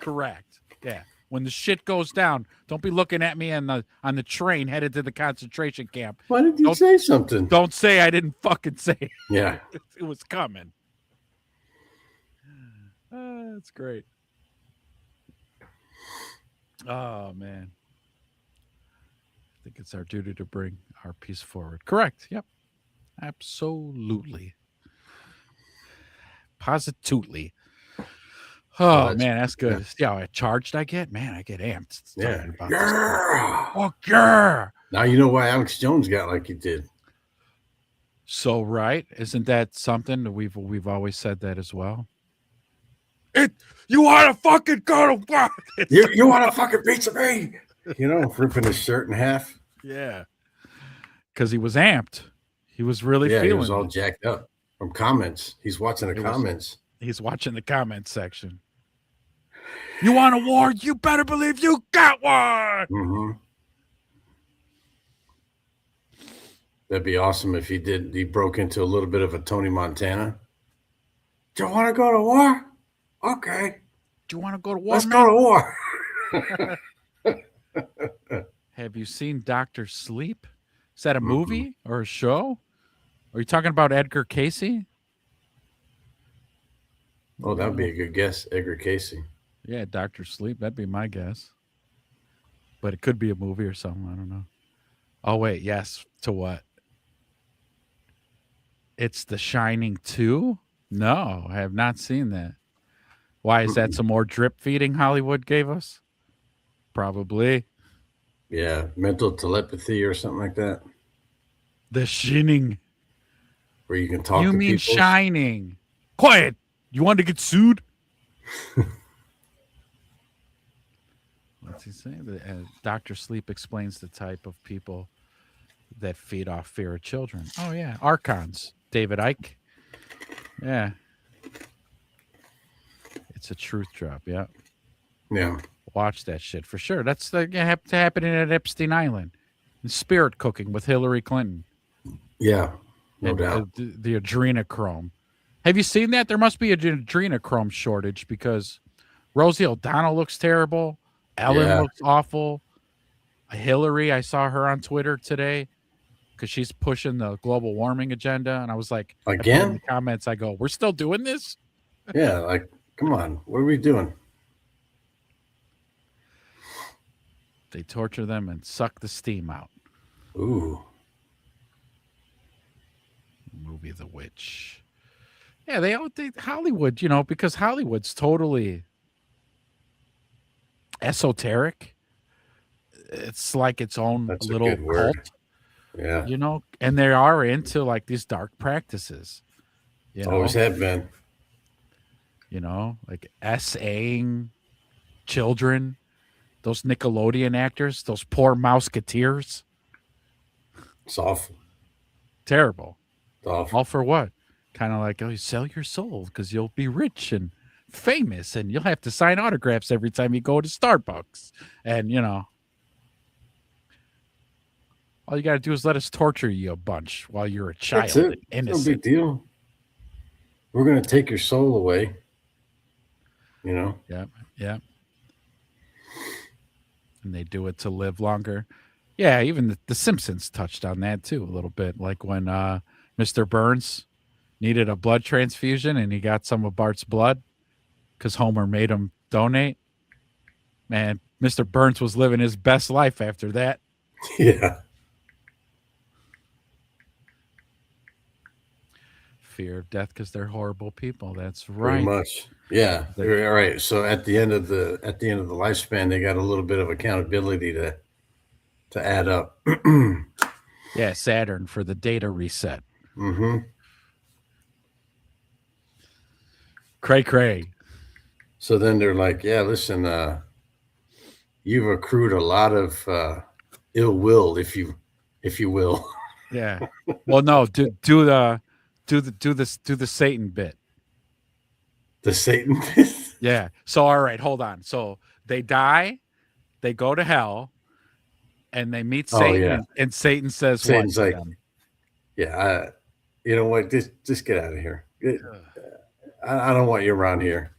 correct. Yeah. When the shit goes down, don't be looking at me on the train headed to the concentration camp. Why did you Don't- say something? Don't say I didn't fucking say it. Yeah. It was coming. That's great. Oh man. I think it's our duty to bring our piece forward. Correct. Yep. Absolutely. Positively. Oh that's- man, that's good. Yeah, how charged I get? Man, I get amped. Yeah. talking about this. Yeah. Oh, yeah. Now you know why Alex Jones got like he did. So right, isn't that something that we've always said that as well? You want to fucking go to work? You want a fucking pizza me? You know, ripping his shirt in half. Yeah, because he was amped. He was really Yeah, he feeling. was all it. jacked up from comments. He's watching the It was- comments. He's watching the comment section. You want a war? You better believe you got one. Mm-hmm. That'd be awesome if he did. He broke into a little bit of a Tony Montana. Do you want to go to war? Okay, Do you want to go to war? let's man? go to war. Have you seen Doctor Sleep? Is that a movie or a show? Are you talking about Edgar Casey? Oh, that would be a good guess, Edgar Casey. Yeah, Doctor Sleep. That'd be my guess. But it could be a movie or something. I don't know. Oh wait, yes. To what? It's The Shining 2? No, I have not seen that. Why is that some more drip feeding Hollywood gave us? Probably. Yeah, mental telepathy or something like that, The Shining. where you can talk. You to mean people. Shining. Quiet. You want to get sued? What's he saying? Dr. Sleep explains the type of people that feed off fear of children. Oh, yeah. Archons. David Icke. Yeah. It's a truth drop. Yeah. Yeah, Watch that shit for sure. That's happening at Epstein Island. Spirit cooking with Hillary Clinton. yeah, no And, doubt. the adrenochrome. Have you seen that? There must be an adrenochrome shortage because Rosie O'Donnell looks terrible. Ellen Yeah. looks awful. Hillary, I saw her on Twitter today. because she's pushing the global warming agenda. And I was like, I put in Again? the comments, I go, we're still doing this? Yeah, like, come on. What are we doing? They torture them and suck the steam out. Ooh. Movie The Witch. Yeah, they Hollywood, because Hollywood's totally esoteric. It's like its own That's a little good word. cult, Yeah. and they are into like these dark practices. Always have been. Like SAing children, those Nickelodeon actors, those poor Mouseketeers. It's awful. Terrible. It's awful. All for what? Kind of like, oh, you sell your soul because you'll be rich and famous and you'll have to sign autographs every time you go to Starbucks. And, all you got to do is let us torture you a bunch while you're a child. That's it. And It's innocent. no big deal. We're going to take your soul away. Yeah. And they do it to live longer. Yeah, even the Simpsons touched on that too a little bit. Like when Mr. Burns needed a blood transfusion and he got some of Bart's blood because Homer made him donate. Man, Mr. Burns was living his best life after that. Yeah. Fear of death because they're horrible people. That's Pretty right. much. Yeah. All right. So at the end of the lifespan, they got a little bit of accountability to add up. Yeah, Saturn for the data reset. Mm-hmm. Cray. So then they're like, yeah, listen, you've accrued a lot of ill will, if you will. Yeah. Well, no, do the Satan bit. The Satan. Yeah. So all right, hold on. So they die, they go to hell, and they meet Satan, yeah. and Satan says, Satan's what to like, them? Yeah, you know what? Just get out of here. I don't want you around here.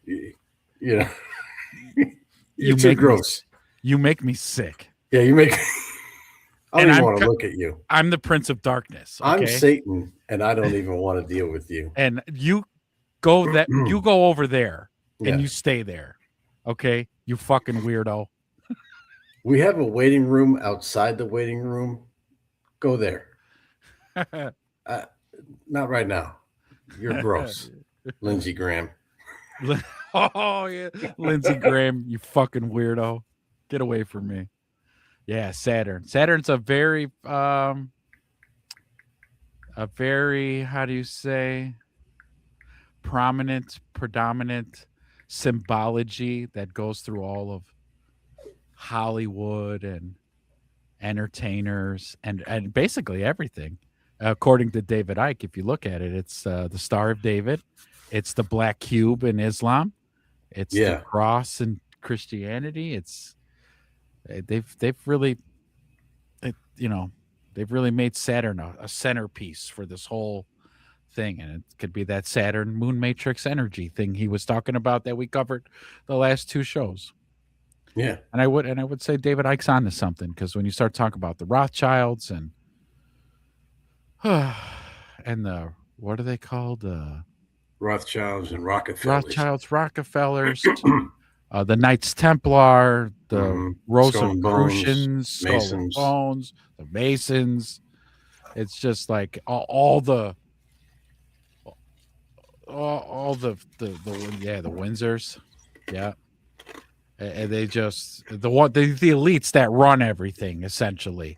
You're too gross. You make me sick. Yeah, you make. I don't And even want to look at you. I'm the Prince of Darkness. Okay? I'm Satan, and I don't even want to deal with you. And you go over there, Yeah. and you stay there. Okay, you fucking weirdo. We have a waiting room outside the waiting room. Go there. Not right now. You're gross, Lindsey Graham. Oh yeah, Lindsey Graham, you fucking weirdo. Get away from me. Yeah, Saturn. Saturn's a very how do you say, predominant symbology that goes through all of Hollywood and entertainers and basically everything. According to David Icke, if you look at it, it's the Star of David, it's the black cube in Islam, it's the cross in Christianity. It's they've really made Saturn a centerpiece for this whole thing, and it could be that Saturn moon matrix energy thing he was talking about that we covered the last two shows. Yeah, and I would say David Icke's onto something, because when you start talking about the Rothschilds and the what are they called? Rothschilds and Rockefellers, the Knights Templar, the Rosicrucians, Masons, Skull and Bones, the Masons. It's just like all the Windsors, yeah. And they just the elites that run everything essentially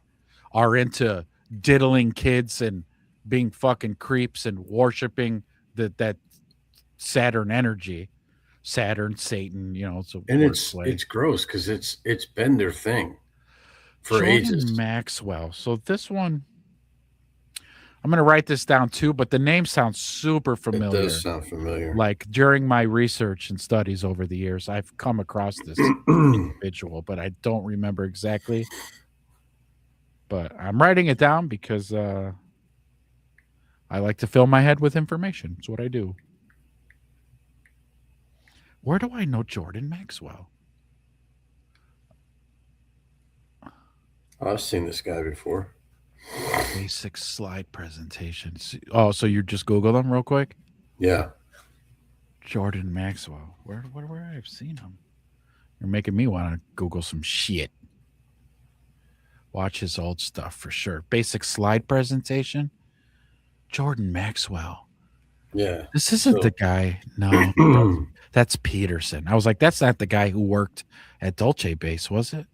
are into diddling kids and being fucking creeps and worshiping that Saturn energy, Satan. It's gross because it's been their thing for Jordan ages. Maxwell. So this one, I'm going to write this down too, but the name sounds super familiar. It does sound familiar. Like during my research and studies over the years, I've come across this individual, but I don't remember exactly. But I'm writing it down because I like to fill my head with information. It's what I do. Where do I know Jordan Maxwell? I've seen this guy before. Basic slide presentations. Oh, so you just Google them real quick? Yeah. Jordan Maxwell. Where I've seen him? You're making me want to Google some shit. Watch his old stuff for sure. Basic slide presentation. Jordan Maxwell. Yeah. This isn't So- the guy. No, that's Peterson. I was like, that's not the guy who worked at Dolce Base, was it?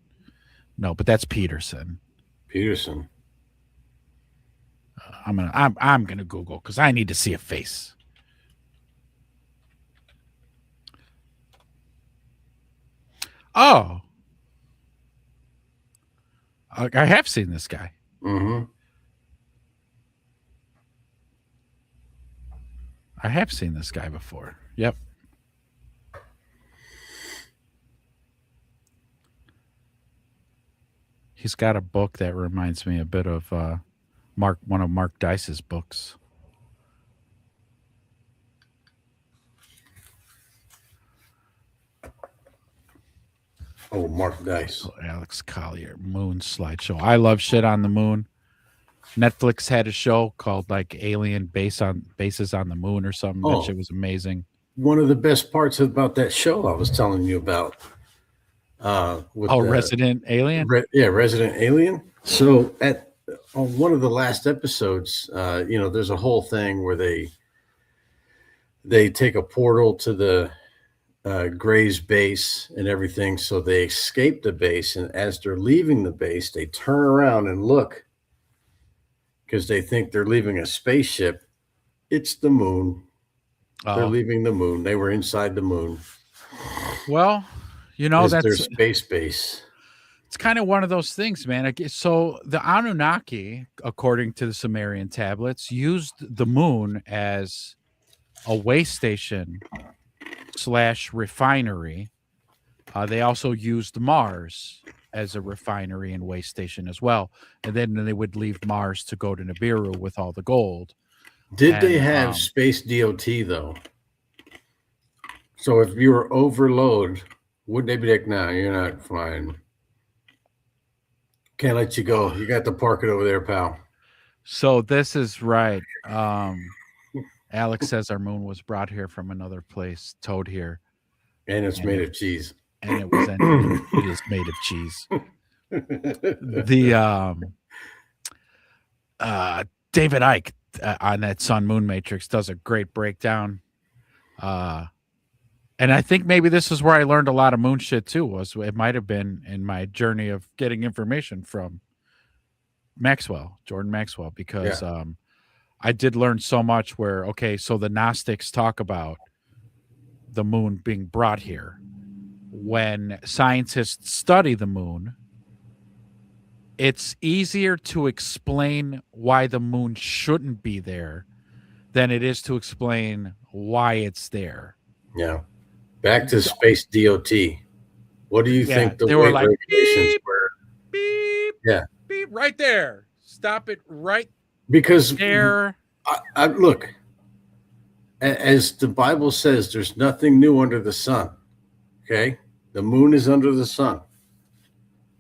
No, but that's Peterson. Peterson. I'm gonna Google because I need to see a face. Oh, I have seen this guy. Mm-hmm. I have seen this guy before. Yep. He's got a book that reminds me a bit of one of Mark Dice's books. Oh, Mark Dice. Alex Collier, Moon Slideshow. I love shit on the moon. Netflix had a show called like Alien Bases on the Moon or something. That Oh. shit was amazing. One of the best parts about that show I was telling you about. With the- Resident Alien? Resident Alien. So on one of the last episodes, there's a whole thing where they take a portal to the Gray's base and everything. So they escape the base, and as they're leaving the base, they turn around and look because they think they're leaving a spaceship. It's the moon. They're Oh. leaving the moon. They were inside the moon. Well, It's their that's space base. it's kind of one of those things, man. So the Anunnaki, according to the Sumerian tablets, used the moon as a way station / refinery. They also used Mars as a refinery and way station as well. And then they would leave Mars to go to Nibiru with all the gold. Did they And, have space DOT though? So if you were overload, wouldn't they be like, "No, you're not flying. Can't let you go. You got to park it over there, pal." So this is right. Alex says our moon was brought here from another place, towed here, And it's made of cheese. and it was it is made of cheese. The David Icke on that Sun Moon Matrix does a great breakdown. And I think maybe this is where I learned a lot of moon shit too. It might have been in my journey of getting information from Jordan Maxwell, because I did learn so much where, okay, so the Gnostics talk about the moon being brought here. When scientists study the moon, it's easier to explain why the moon shouldn't be there than it is to explain why it's there. Yeah. Back to space DOT. What do you think they the were weight like, regulations beep, were? beep, Yeah. beep, right there. Stop it right Because there. I look, as the Bible says, there's nothing new under the sun. Okay, the moon is under the sun.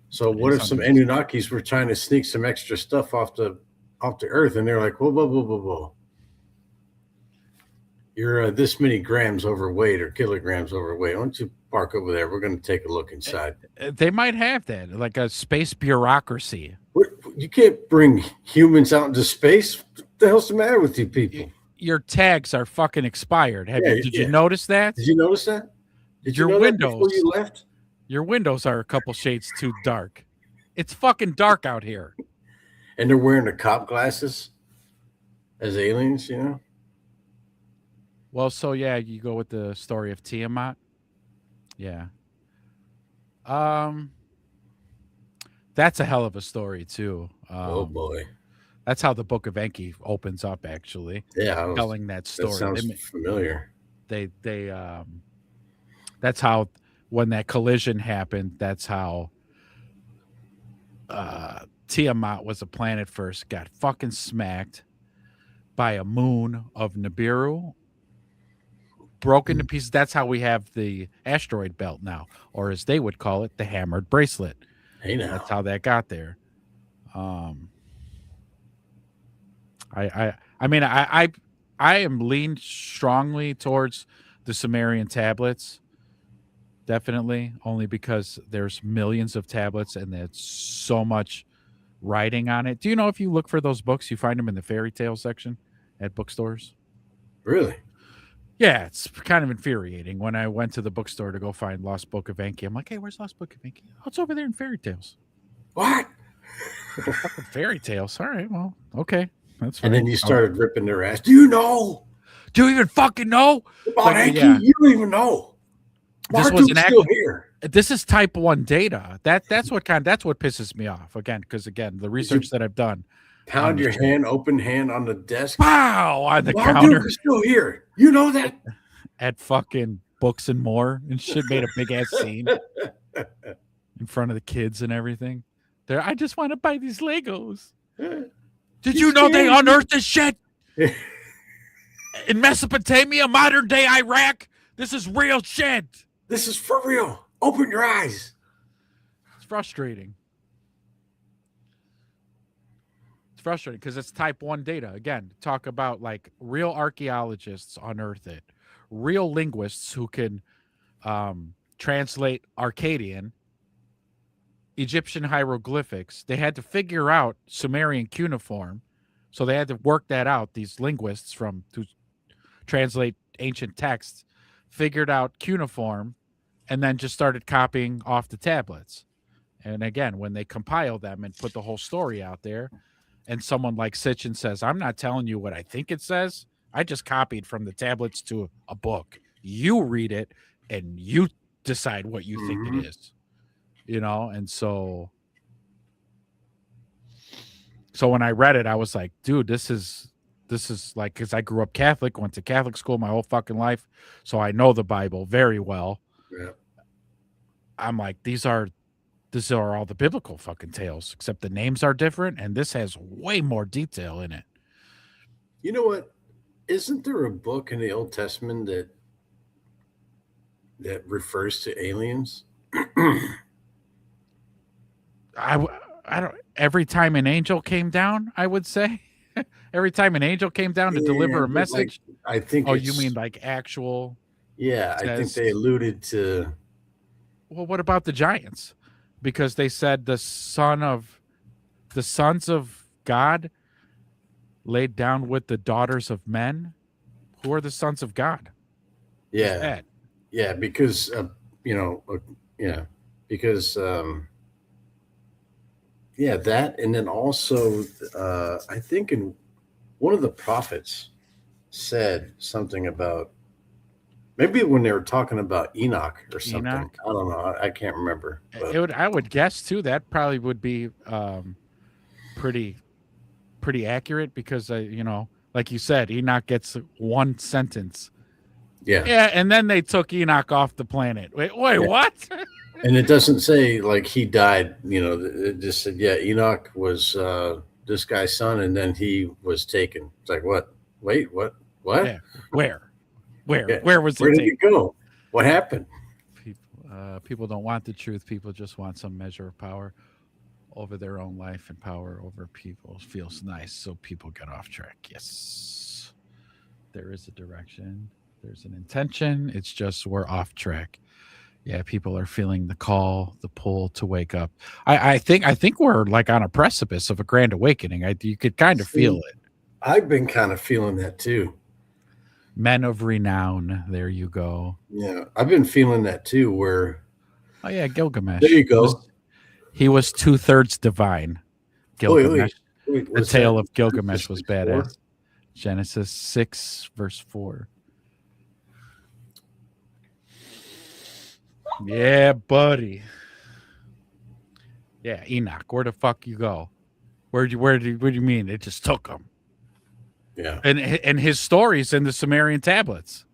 So what if some Anunnakis were trying to sneak some extra stuff off the Earth, and they're like, whoa, you're this many grams overweight or kilograms overweight. Why don't you park over there? We're going to take a look inside. They might have that, like a space bureaucracy. What, you can't bring humans out into space. What the hell's the matter with you people? Your tags are fucking expired. Did you Yeah. notice that? Did you notice that? Did Your you know windows. that before you left? Your windows are a couple shades too dark. It's fucking dark out here. And they're wearing the cop glasses as aliens, you know? Well, so yeah, you go with the story of Tiamat. Yeah. That's a hell of a story too. Oh boy. That's how the Book of Enki opens up, actually. Yeah. Telling that story. That sounds familiar. They that's how, when that collision happened, that's how Tiamat was a planet first, got fucking smacked by a moon of Nibiru, broken to pieces. That's how we have the asteroid belt now, or as they would call it, the hammered bracelet. Hey now. That's how that got there. I mean, I am leaned strongly towards the Sumerian tablets. Definitely, only because there's millions of tablets and there's so much writing on it. Do you know if you look for those books, you find them in the fairy tale section at bookstores? Really? Yeah, it's kind of infuriating. When I went to the bookstore to go find Lost Book of Enki, I'm like, hey, where's Lost Book of Enki? Oh, it's over there in fairy tales. What? Fucking fairy tales. All right, well, okay. That's fine. And then you started ripping their ass. Do you know Do you even fucking know? about Like, Enki? yeah. You don't even know. This was Marduk's an still here. This is type 1 data. That's what pisses me off again, because again, the research that I've done. Pound your hand, open hand on the desk. Wow, on the Marduk counter is still here. You know that? at fucking Books and More and shit, made a big ass scene in front of the kids and everything. There, I just want to buy these Legos. Did you know they unearthed this shit in Mesopotamia, modern day Iraq? This is real shit. This is for real. Open your eyes. It's frustrating. It's frustrating because it's type 1 data. Again, talk about like real archaeologists unearth it, real linguists who can translate Akkadian, Egyptian hieroglyphics. They had to figure out Sumerian cuneiform, so they had to work that out. These linguists to translate ancient texts figured out cuneiform, and then just started copying off the tablets. And again, when they compile them and put the whole story out there, and someone like Sitchin says, I'm not telling you what I think it says. I just copied from the tablets to a book. You read it and you decide what you think it is. You know, and so when I read it, I was like, dude, this is like, because I grew up Catholic, went to Catholic school my whole fucking life, so I know the Bible very well. Yeah. I'm like, these are all the biblical fucking tales, except the names are different, and this has way more detail in it. You know what? Isn't there a book in the Old Testament that refers to aliens? I don't. Every time an angel came down, I would say, every time an angel came down to deliver a message. Like, I think. Oh, you mean like actual? Yeah, I think they alluded to. Well, what about the giants? Because they said the sons of God laid down with the daughters of men. Who are the sons of God? Yeah, yeah, because that, and then also I think in one of the prophets said something about, maybe when they were talking about Enoch or something. Enoch? I don't know. I can't remember. But I would guess too that probably would be pretty accurate, because like you said, Enoch gets one sentence. Yeah, and then they took Enoch off the planet. Wait, yeah. What? And it doesn't say like he died. It just said, yeah, Enoch was this guy's son, and then he was taken. It's like, what? Wait, what? What? Yeah. Where? Yeah. Where was it? Where did it go? What happened? People don't want the truth. People just want some measure of power over their own life, and power over people feels nice, so people get off track. Yes, there is a direction. There's an intention. It's just we're off track. Yeah, people are feeling the call, the pull to wake up. I think we're like on a precipice of a grand awakening. You could kind of feel it. I've been kind of feeling that too. Men of renown. There you go. Yeah, I've been feeling that too. Where? Oh yeah, Gilgamesh. There you go. He was 2/3 divine. Gilgamesh. Wait, the tale of Gilgamesh was 4? badass. Genesis 6 verse 4. Yeah, buddy. Yeah, Enoch. Where the fuck you go? Where do you mean? It just took him. Yeah. And his stories in the Sumerian tablets,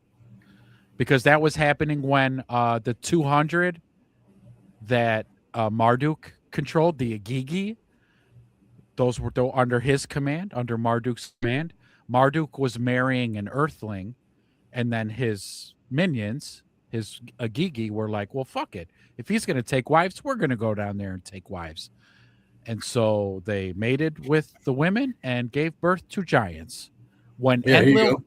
because that was happening when the 200 that Marduk controlled, the Agigi, those were under his command, under Marduk's command. Marduk was marrying an earthling, and then his minions, his Agigi, were like, well, fuck it. If he's going to take wives, we're going to go down there and take wives. And so they mated with the women and gave birth to giants. When Yeah, here you Enlil go.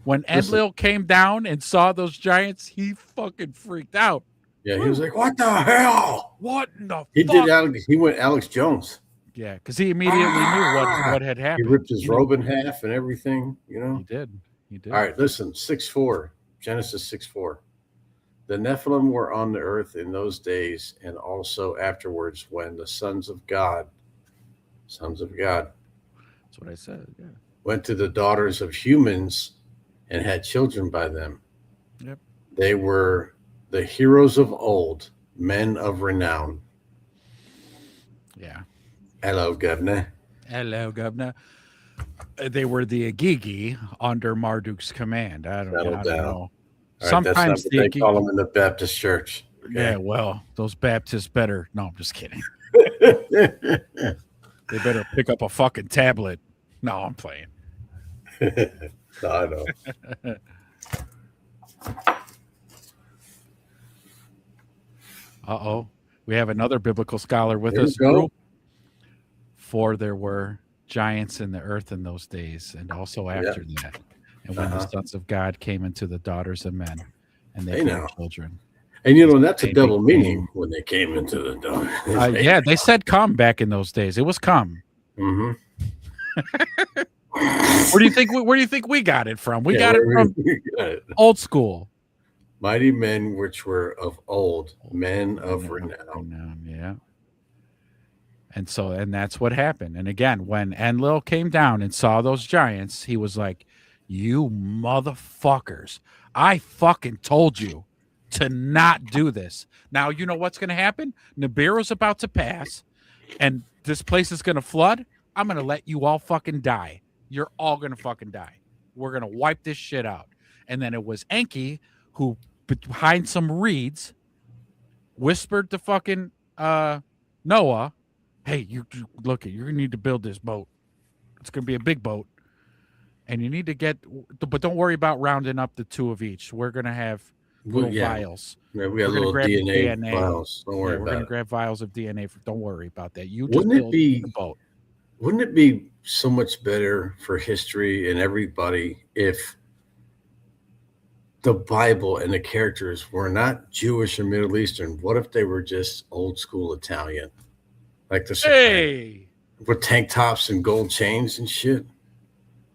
when Listen. Enlil came down and saw those giants, he fucking freaked out. Yeah, he was like, "What the hell?" What in the He fuck? did Alex. He went Alex Jones. Yeah, because he immediately knew what had He happened. ripped his He knew. robe in half and everything. You know. He did. He did. All right, listen. 6:4, Genesis 6:4. The Nephilim were on the earth in those days, and also afterwards, when the sons of God, That's what I said. Yeah. went to the daughters of humans and had children by them. Yep. They were the heroes of old, men of renown. Yeah. Hello, Governor. Hello, Governor. They were the Agigi under Marduk's command. I don't Settle down. know. All right, Sometimes that's not the what they call them in the Baptist church. Yeah, well, those Baptists better. No, I'm just kidding. Okay? They better pick up a fucking tablet. No, I'm playing. No, I know. Uh-oh. We have another biblical scholar with There we us. go. Drew. For there were giants in the earth in those days, and also after that. And when the sons of God came into the daughters of men, and they Hey, became now. children. And you know, that's a They double became- meaning when they came into the door. Yeah, they said come back in those days. It was come. Mm-hmm. Where do you think we got it from? We got it from old school. Mighty men which were of old, men of renown. Yeah. And that's what happened. And again, when Enlil came down and saw those giants, he was like, "You motherfuckers. I fucking told you to not do this." Now, you know what's going to happen? Nibiru's about to pass, and this place is going to flood. I'm going to let you all fucking die. You're all going to fucking die. We're going to wipe this shit out. And then it was Enki who, behind some reeds, whispered to fucking Noah, "Hey, you look, you need to build this boat. It's going to be a big boat. And you need to but don't worry about rounding up the two of each. We're going to have little vials. Yeah, we We're got gonna little grab the DNA files. Don't worry We're going to about it. grab vials of DNA. Don't worry about that. You just Wouldn't it build be- the boat." Wouldn't it be so much better for history and everybody if the Bible and the characters were not Jewish or Middle Eastern? What if they were just old school Italian? Like the Hey, with tank tops and gold chains and shit?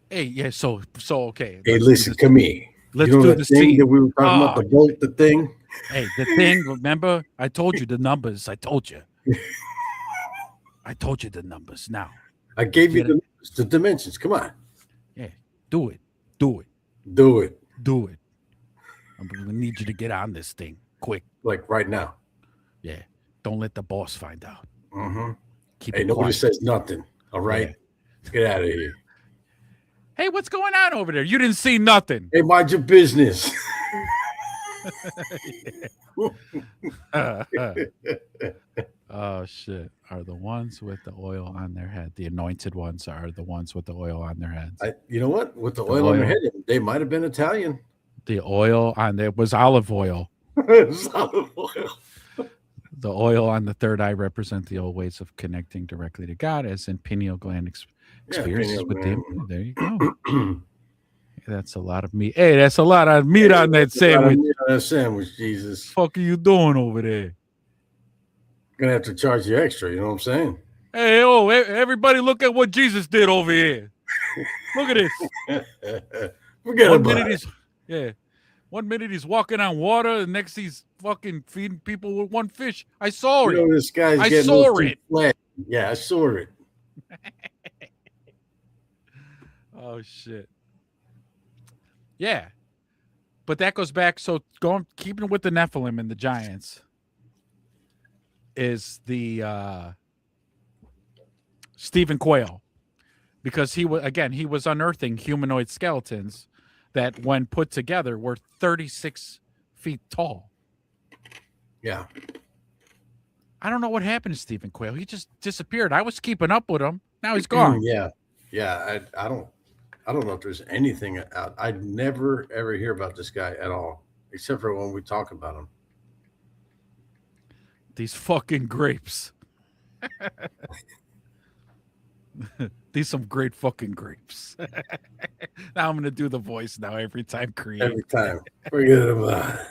yeah. So okay. Hey, let's do listen, this. come here. Let's You know do that the thing scene. that we were talking about, Oh, the boat, the thing? Hey, the thing. Remember, I told you the numbers. I told you. I told you the numbers. Now, I gave you Get the dimensions. Come on. do it. Do it. Do it. Do it. I'm gonna need you to get on this thing quick. Like right now. Yeah. Don't let the boss find out. Mm-hmm. Keep Hey, it nobody quiet. says nothing. All right. Get out of here. Hey, what's going on over there? You didn't see nothing. Hey, mind your business. Oh shit! Are the ones with the oil on their head the anointed ones? Are the ones with the oil on their heads? You know what? With the oil on their oil. head, they might have been Italian. The oil on there was olive oil. Olive oil. The oil on the third eye represent the old ways of connecting directly to God, as in pineal gland experiences pineal with gland. the. There you go. That's a lot of meat. Hey, that's a lot of meat on that That's a lot of sandwich. meat on that sandwich, Jesus. Fuck are you doing over there? Gonna have to charge you extra. You know what I'm saying? Hey, everybody, look at what Jesus did over here. Look at this. Forget One about minute it. 1 minute he's walking on water, the next he's fucking feeding people with one fish. I saw You it. know, this guy's I getting saw a little too it. flat. Yeah, I saw it. Oh shit. Yeah. But that goes back. So keeping with the Nephilim and the giants is the Stephen Quayle. Because he was unearthing humanoid skeletons that when put together were 36 feet tall. Yeah. I don't know what happened to Stephen Quayle. He just disappeared. I was keeping up with him. Now he's gone. Yeah. I don't know if there's anything out. I never ever hear about this guy at all, except for when we talk about him. These fucking grapes. These some great fucking grapes. Now I'm gonna do the voice now every time Creed. Every time. Forget about it.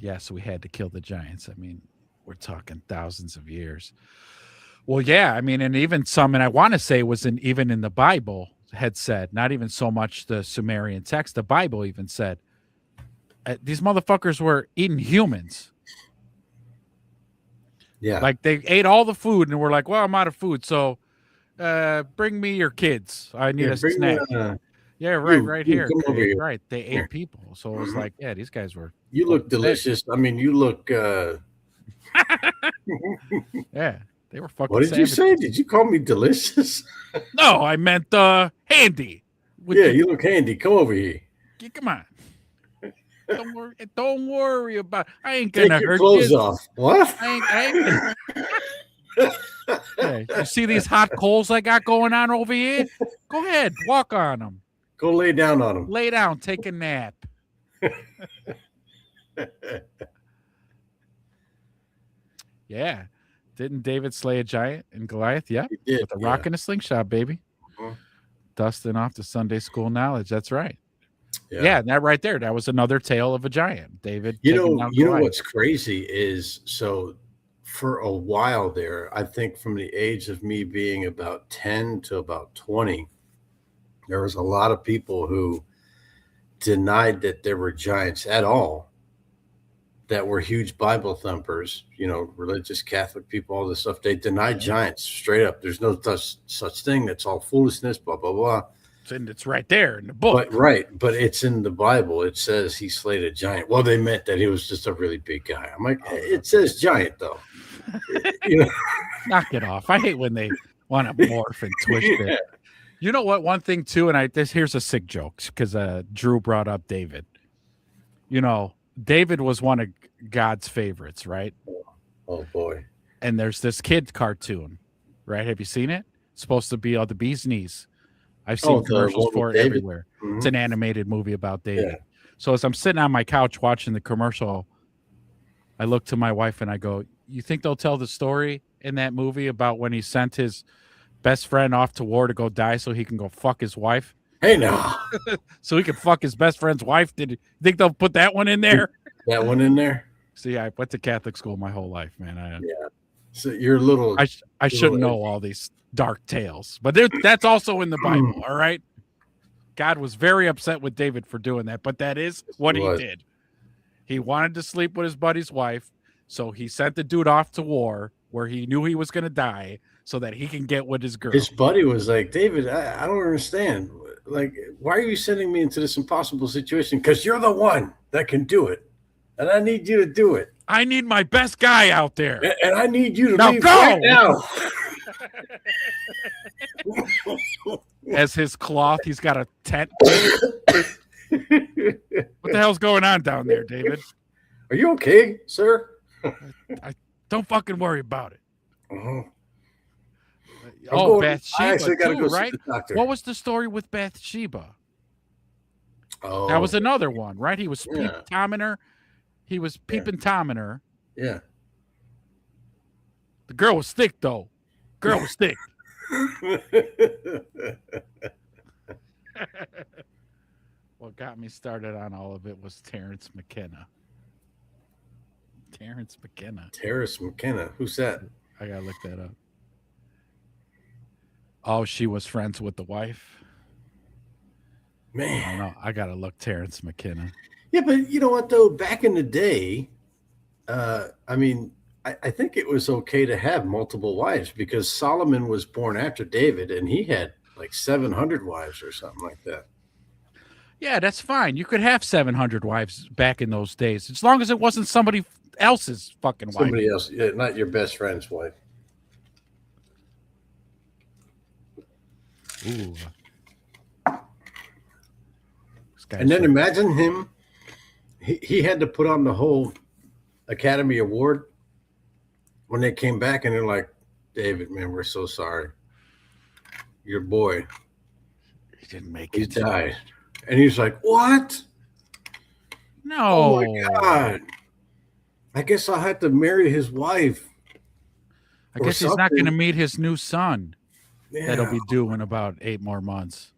Yeah, so we had to kill the giants. I mean, we're talking thousands of years. Well, yeah, I mean, and even some, and I want to say was even in the Bible had said, not even so much the Sumerian text, the Bible even said, these motherfuckers were eating humans. Yeah. Like they ate all the food and were like, well, I'm out of food. So bring me your kids. I need a snack. Yeah, right here. Come over here. Right. They ate Here. people. So it was like, yeah, these guys were. You look delicious. I mean, you look. Yeah, they were fucking. What did savages. you say? Did you call me delicious? No, I meant handy. Yeah, you look handy. Come over here. Come on. Don't worry about. I ain't gonna Take your hurt clothes you. off. What? I ain't yeah, you see these hot coals I got going on over here? Go ahead, walk on them. Go lay down on them. Lay down, take a nap. Yeah. Didn't David slay a giant in Goliath? Yeah. He did, With a rock and a slingshot, baby. Mhm. Dusting off the Sunday school knowledge. That's right. Yeah, that right there. That was another tale of a giant. David. You taking know down Goliath. what's crazy is, so for a while there, I think from the age of me being about 10 to about 20, there was a lot of people who denied that there were giants at all, that were huge Bible thumpers, religious Catholic people, all this stuff. They denied giants straight up. There's no such thing. That's all foolishness, blah, blah, blah. It's right there in the book. But it's in the Bible. It says he slayed a giant. Well, they meant that he was just a really big guy. I'm like, it says giant, though. Knock it off. I hate when they want to morph and twist it. You know what? One thing too, and here's a sick joke because Drew brought up David. David was one of God's favorites, right? Oh boy! And there's this kid cartoon, right? Have you seen it? It's supposed to be all the bee's knees. I've seen commercials for it everywhere. Mm-hmm. It's an animated movie about David. Yeah. So as I'm sitting on my couch watching the commercial, I look to my wife and I go, "You think they'll tell the story in that movie about when he sent his best friend off to war to go die so he can go fuck his wife?" Hey, no. So he can fuck his best friend's wife. Did you think they'll put that one in there? That one in there? See, I went to Catholic school my whole life, man. Yeah. So you're little. I should know all these dark tales, but that's also in the Bible. All right. God was very upset with David for doing that, but that is what he did. He wanted to sleep with his buddy's wife, so he sent the dude off to war where he knew he was going to die so that he can get with his girl. His buddy was like, David, I don't understand. Like, why are you sending me into this impossible situation? Because you're the one that can do it, and I need you to do it. I need my best guy out there. And I need you to now leave go! right now. As his cloth, he's got a tent. What the hell's going on down there, David? Are you okay, sir? Don't fucking worry about it. Uh-huh. Bathsheba too, right? What was the story with Bathsheba? Oh, that was another one, right? He was Tomming her. He was peeping Tomming her. Yeah. The girl was thick, though. Girl was thick. What got me started on all of it was Terrence McKenna. Terrence McKenna. Who's that? I gotta look that up. Oh, she was friends with the wife. Man, I don't know. I gotta look Terrence McKenna. Yeah, but you know what though? Back in the day, I mean, I think it was okay to have multiple wives because Solomon was born after David, and he had like 700 wives or something like that. Yeah, that's fine. You could have 700 wives back in those days, as long as it wasn't somebody else's fucking wife. Somebody else, yeah, not your best friend's wife. Ooh. And then imagine him. He had to put on the whole Academy Award when they came back, and they're like, "David, man, we're so sorry. Your boy, he didn't make it. He it. died." And he's like, "What? No. Oh my God. I guess I'll have to marry his wife." I or guess he's not going to something. meet his new son. That'll Yeah, be due in about 8 more months.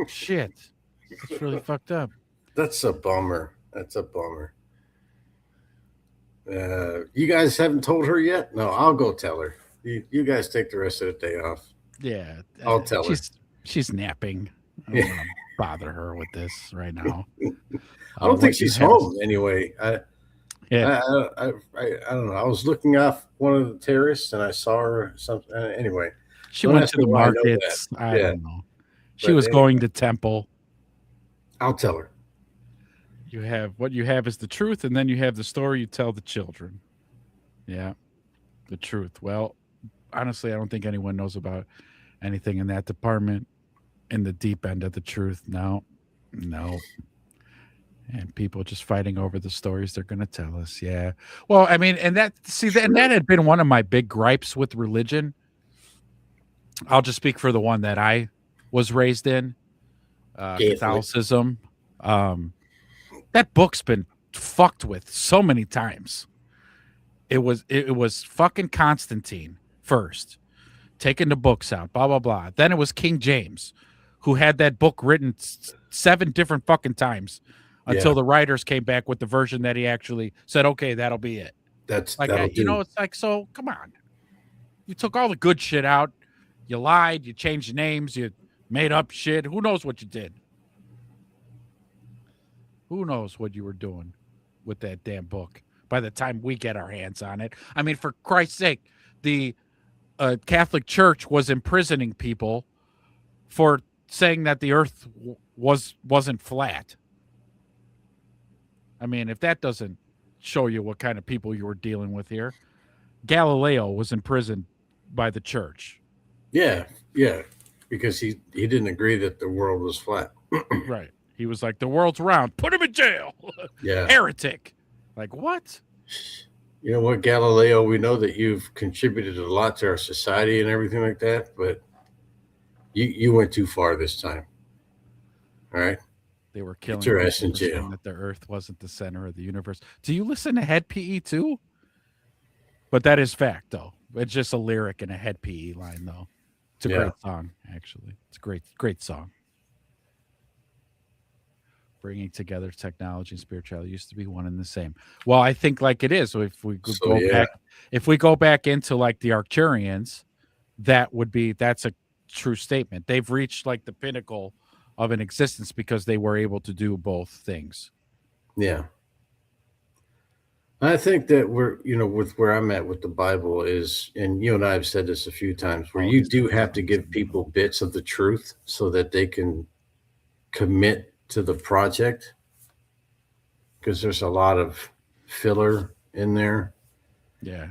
Shit. That's really fucked up. that's a bummer. That's a bummer. You guys haven't told her yet? No, I'll go tell her. You guys take the rest of the day off. Yeah. I'll tell her. She's napping. I don't Yeah. want to bother her with this right now. I don't think What you she's have- home anyway. Yeah. I don't know. I was looking off one of the terraces and I saw her something. Anyway, She don't went ask to me the why I know that. markets. I Yeah. don't know. She But was anyway. going to temple. I'll tell her. You have what you have is the truth, and then you have the story you tell the children. Yeah. The truth. Well, honestly, I don't think anyone knows about anything in that department in the deep end of the truth. No. And people just fighting over the stories they're going to tell us. Yeah. Well, I mean, and that had been one of my big gripes with religion. I'll just speak for the one that I was raised in, Catholicism. That book's been fucked with so many times. It was fucking Constantine first, taking the books out, blah blah blah. Then it was King James, who had that book written 7 different fucking times until the writers came back with the version that he actually said, okay, that'll be it. That's Like, that'll you do. know, it's like, so come on. You took all the good shit out. You lied. You changed names. You made up shit. Who knows what you did? Who knows what you were doing with that damn book by the time we get our hands on it? I mean, for Christ's sake, the Catholic Church was imprisoning people for saying that the earth wasn't flat. I mean, if that doesn't show you what kind of people you were dealing with here. Galileo was imprisoned by the church. Yeah, because he didn't agree that the world was flat. Right. He was like, the world's round. Put him in jail. Yeah. Heretic. Like, what? You know what, Galileo, we know that you've contributed a lot to our society and everything like that, but you went too far this time. All right? They were killing Get your people ass in for saying jail. that the earth wasn't the center of the universe. Do you listen to Head PE too? But that is fact, though. It's just a lyric in a Head PE line, though. It's a great song, actually. It's a great song. Bringing together technology and spirituality used to be one and the same. Well, I think like it is. So if we go back into like the Arcturians, that's a true statement. They've reached like the pinnacle of an existence because they were able to do both things. Yeah. I think that we're, with where I'm at with the Bible is, and you and I have said this a few times, where you do have to give people bits of the truth so that they can commit to the project, because there's a lot of filler in there. Yeah.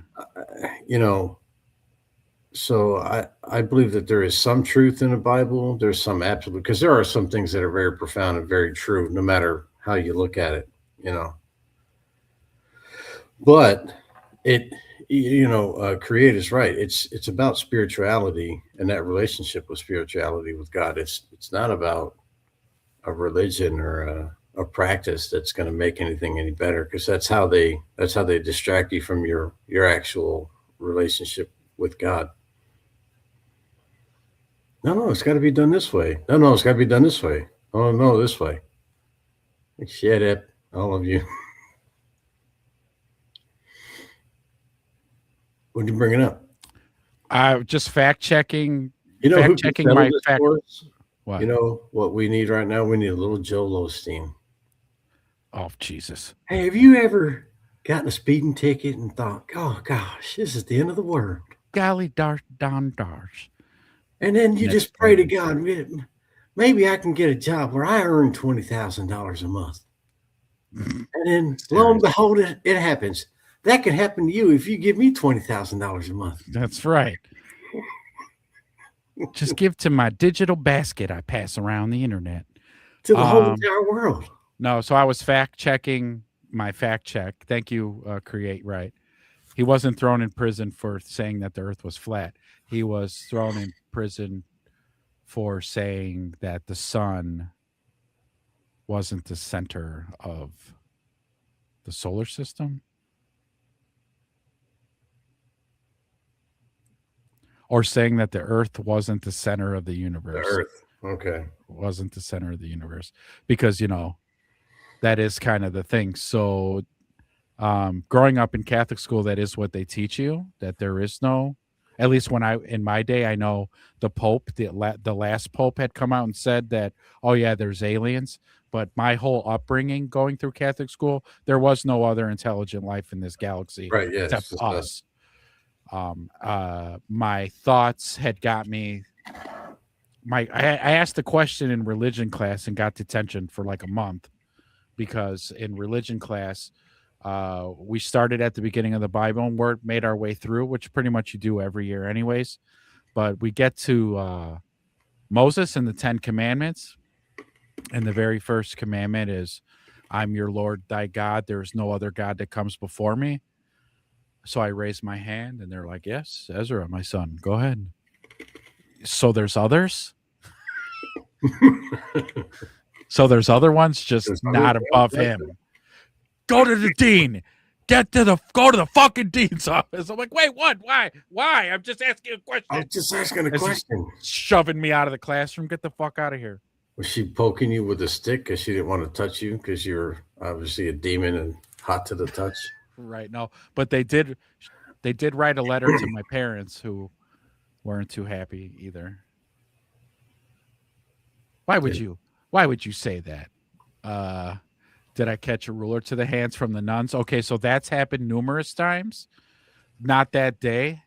So I believe that there is some truth in the Bible. There's some absolute, because there are some things that are very profound and very true, no matter how you look at it, But Create is right. It's about spirituality and that relationship with spirituality with God. It's not about a religion or a practice that's going to make anything any better, because that's how they distract you from your actual relationship with God. No, it's got to be done this way. No, it's got to be done this way. Oh no, this way. Shut up, all of you. What'd you bring it up? Just fact checking. Fact checking my fact. What? You know what we need right now? We need a little Joel Osteen. Oh, Jesus. Hey, have you ever gotten a speeding ticket and thought, oh gosh, this is the end of the world? Golly darn darsh. And then you just pray to God, maybe I can get a job where I earn $20,000 a month. And then lo and behold, it happens. That can happen to you if you give me $20,000 a month. That's right. Just give to my digital basket I pass around the internet. To the whole entire world. No, so I was fact checking my fact check. Thank you, Create Right. He wasn't thrown in prison for saying that the earth was flat. He was thrown in prison for saying that the sun wasn't the center of the solar system. or saying that the Earth wasn't the center of the The universe. Earth. Okay. Wasn't the center of the universe, because that is kind of the thing. So growing up in Catholic school, that is what they teach you, that there is no, at least in my day, I know the Pope, the last Pope had come out and said that, oh yeah, there's aliens. But my whole upbringing going through Catholic school, there was no other intelligent life in this galaxy Right. Yeah. except It's just us. us. My thoughts had got me. I asked a question in religion class and got detention for like a month, because in religion class, we started at the beginning of the Bible and made our way through, which pretty much you do every year anyways. But we get to Moses and the 10 Commandments. And the very first commandment is, I'm your Lord, thy God. There is no other God that comes before me. So I raised my hand and they're like, yes, Ezra, my son, go ahead. So there's others. So there's other ones, just There's not other above ones, him. Go to the dean. Go to the fucking dean's office. I'm like, wait, what? Why? I'm just asking a question. I was just asking a As he's question. shoving me out of the classroom. Get the fuck out of here. Was she poking you with a stick because she didn't want to touch you because you're obviously a demon and hot to the touch? Right. No, but they did write a letter to my parents who weren't too happy either. Why would you say that? Did I catch a ruler to the hands from the nuns? Okay, so that's happened numerous times. Not that day.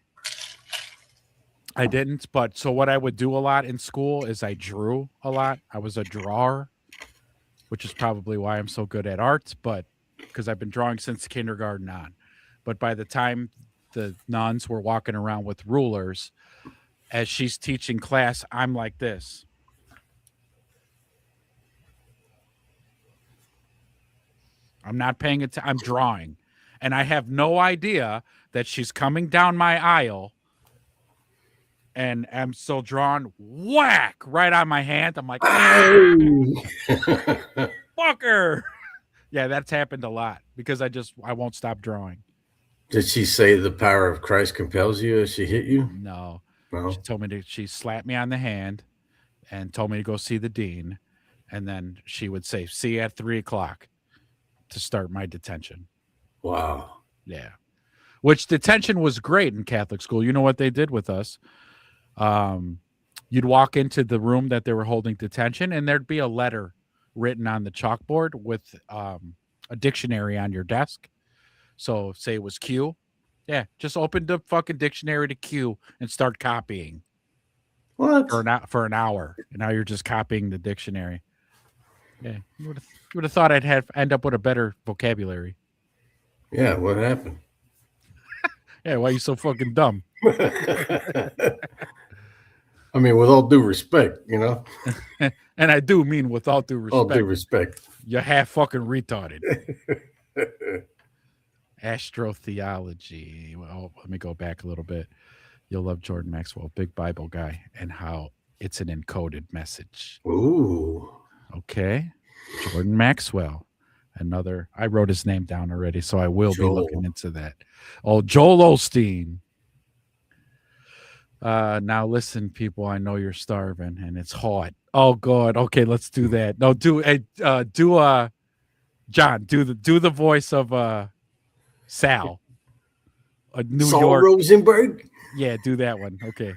I didn't, but so what I would do a lot in school is I drew a lot. I was a drawer, which is probably why I'm so good at art, but because I've been drawing since kindergarten on. But by the time the nuns were walking around with rulers, as she's teaching class, I'm like this. I'm not paying attention. I'm drawing. And I have no idea that she's coming down my aisle. And I'm still drawing, whack, right on my hand. I'm like, fucker. Yeah, that's happened a lot because I won't stop drawing. Did she say the power of Christ compels you as she hit you? No. No. She slapped me on the hand and told me to go see the dean. And then she would say, see you at 3:00 to start my detention. Wow. Yeah. Which detention was great in Catholic school. You know what they did with us? You'd walk into the room that they were holding detention and there'd be a letter written on the chalkboard with a dictionary on your desk. So say it was Q. Yeah, just open the fucking dictionary to Q and start copying. What? For an hour. And now you're just copying the dictionary. Yeah, you would have thought I'd end up with a better vocabulary. Yeah, what happened? Yeah, why are you so fucking dumb? I mean, with all due respect, And I do mean with all due respect. all due respect. You're half fucking retarded. Astrotheology. Well, let me go back a little bit. You'll love Jordan Maxwell, big Bible guy, and how it's an encoded message. Ooh. Okay. Jordan Maxwell. I wrote his name down already, so I will be looking into that. Oh, Joel Osteen. Now listen, people, I know you're starving and it's hot. Oh God. Okay, let's do that. No, John, do the voice of Sal. New Saul York. Rosenberg. Yeah, do that one. Okay.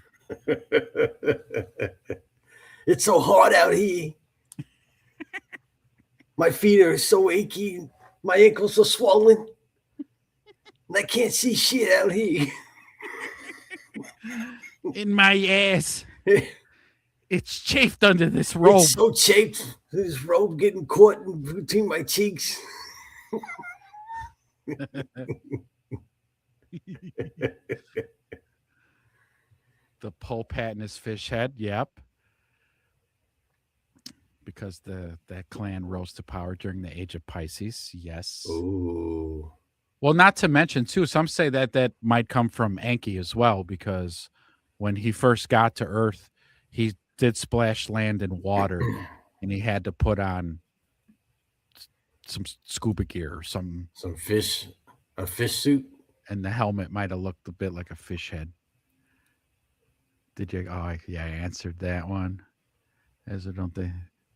It's so hot out here. My feet are so achy. My ankles are swollen. And I can't see shit out here. In my ass. It's chafed under this robe. It's so chafed. This robe getting caught in between my cheeks. The Pope hat in his fish head. Yep. Because that clan rose to power during the age of Pisces. Yes. Ooh. Well, not to mention, too, some say that might come from Enki as well, because when he first got to Earth, he did splash land in water, and he had to put on some scuba gear or a fish suit, and the helmet might have looked a bit like a fish head. Did you? Oh, yeah, I answered that one. As I don't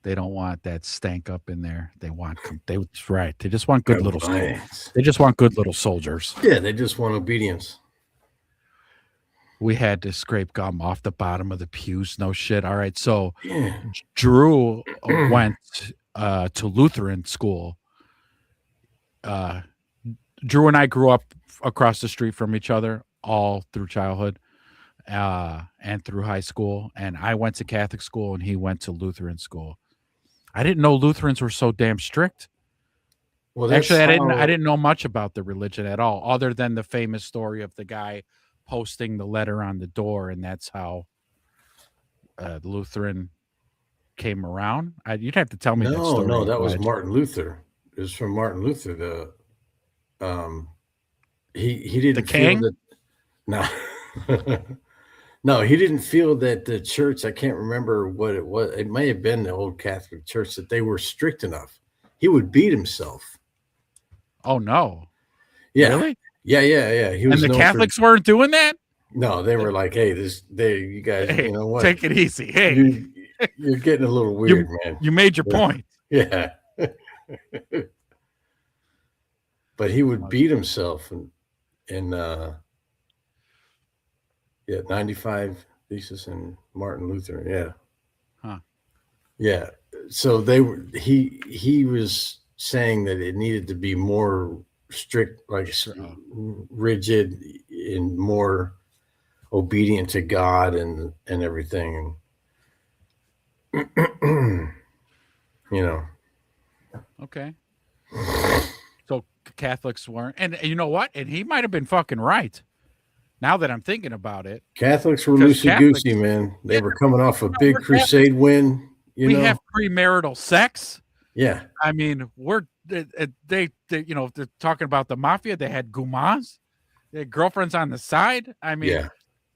they don't want that stank up in there. They want that's right. They just want good little. Compliance. They just want good little soldiers. Yeah, they just want obedience. We had to scrape gum off the bottom of the pews. No shit. All right. So Yeah. Drew went to Lutheran school. Drew and I grew up across the street from each other all through childhood and through high school. And I went to Catholic school and he went to Lutheran school. I didn't know Lutherans were so damn strict. Well, Actually, I didn't know much about the religion at all, other than the famous story of the guy posting the letter on the door, and that's how Lutheran came around. You'd have to tell me that story. No, that was Martin Luther. It was from Martin Luther. He didn't feel that. No, no, he didn't feel that the church. I can't remember what it was. It may have been the old Catholic Church that they were strict enough. He would beat himself. Oh no! Yeah, really? Yeah. He was. And the Catholics weren't doing that. No, they were like, "Hey, you guys, hey, you know what? Take it easy. Hey, you're getting a little weird, man. You made your point." Yeah. But he would beat himself and 95 Thesis and Martin Luther. Yeah. Huh. Yeah. So he was saying that it needed to be more strict, like rigid and more obedient to God and everything. Okay. So Catholics weren't, and you know what? And he might have been fucking right. Now that I'm thinking about it, Catholics were loosey-goosey, man. They were coming off a big crusade win. We have premarital sex. Yeah. I mean, they they're talking about the mafia. They had gumas. They had girlfriends on the side. I mean, yeah.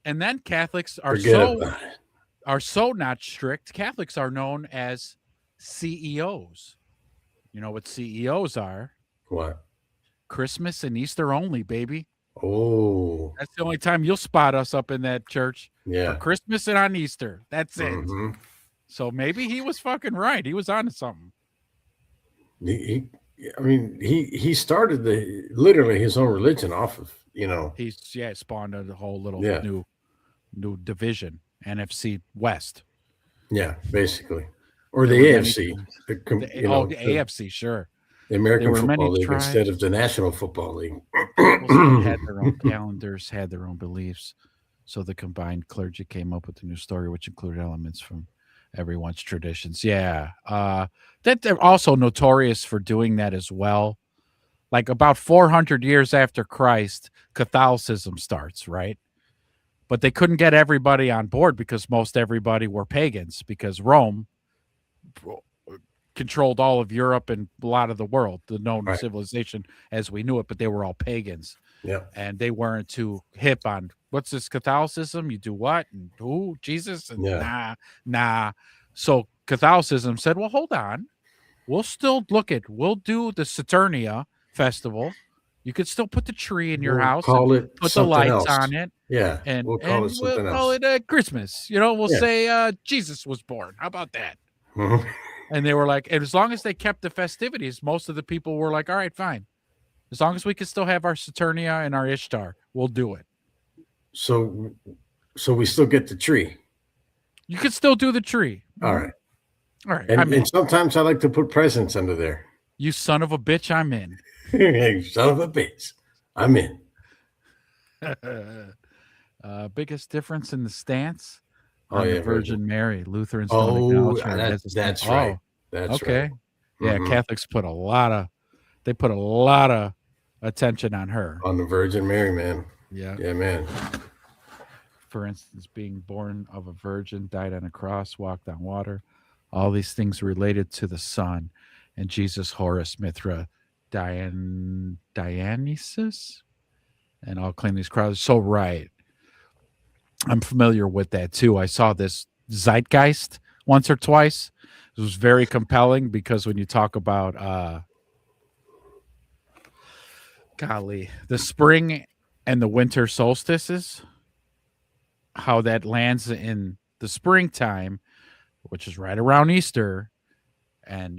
And then Catholics are so not strict. Catholics are known as CEOs. You know what CEOs are? What? Christmas and Easter only, baby. Oh. That's the only time you'll spot us up in that church. Yeah. For Christmas and on Easter. That's it. Mm-hmm. So maybe he was fucking right. He was onto something. He started literally his own religion off of, He's spawned a whole little new division, NFC West. Yeah, basically. Or the AFC. The AFC, sure. The American Football League instead of the National Football League. They had their own calendars, had their own beliefs. So the combined clergy came up with the new story, which included elements from everyone's traditions. Yeah. That they're also notorious for doing that as well. Like about 400 years after Christ, Catholicism starts, right? But they couldn't get everybody on board because most everybody were pagans, because Rome controlled all of Europe and a lot of the world, the known civilization as we knew it, but they were all pagans. Yeah. And they weren't too hip on what's this Catholicism? You do what? And who? Jesus? And nah. So Catholicism said, well, hold on. We'll do the Saturnia festival. You could still put the tree in your house, and put the lights on it. Yeah. And we'll call it Christmas. We'll say Jesus was born. How about that? Mm-hmm. And they were like, and as long as they kept the festivities, most of the people were like, all right, fine. As long as we can still have our Saturnia and our Ishtar, we'll do it. So we still get the tree. You could still do the tree. All right. And sometimes I like to put presents under there. You son of a bitch, I'm in. Hey, son of a bitch, I'm in. Biggest difference in the stance? Virgin Mary. Lutherans don't acknowledge her. That's right. That's okay. Right. Yeah, Mm-hmm. Catholics put a lot of attention on her. On the Virgin Mary, man. Yeah. Yeah, man. For instance, being born of a virgin, died on a cross, walked on water. All these things related to the Son. And Jesus, Horus, Mithra, Dionysus, and all claim these crowds. So right. I'm familiar with that too. I saw this Zeitgeist once or twice. It was very compelling because when you talk about the spring and the winter solstices, how that lands in the springtime, which is right around Easter, and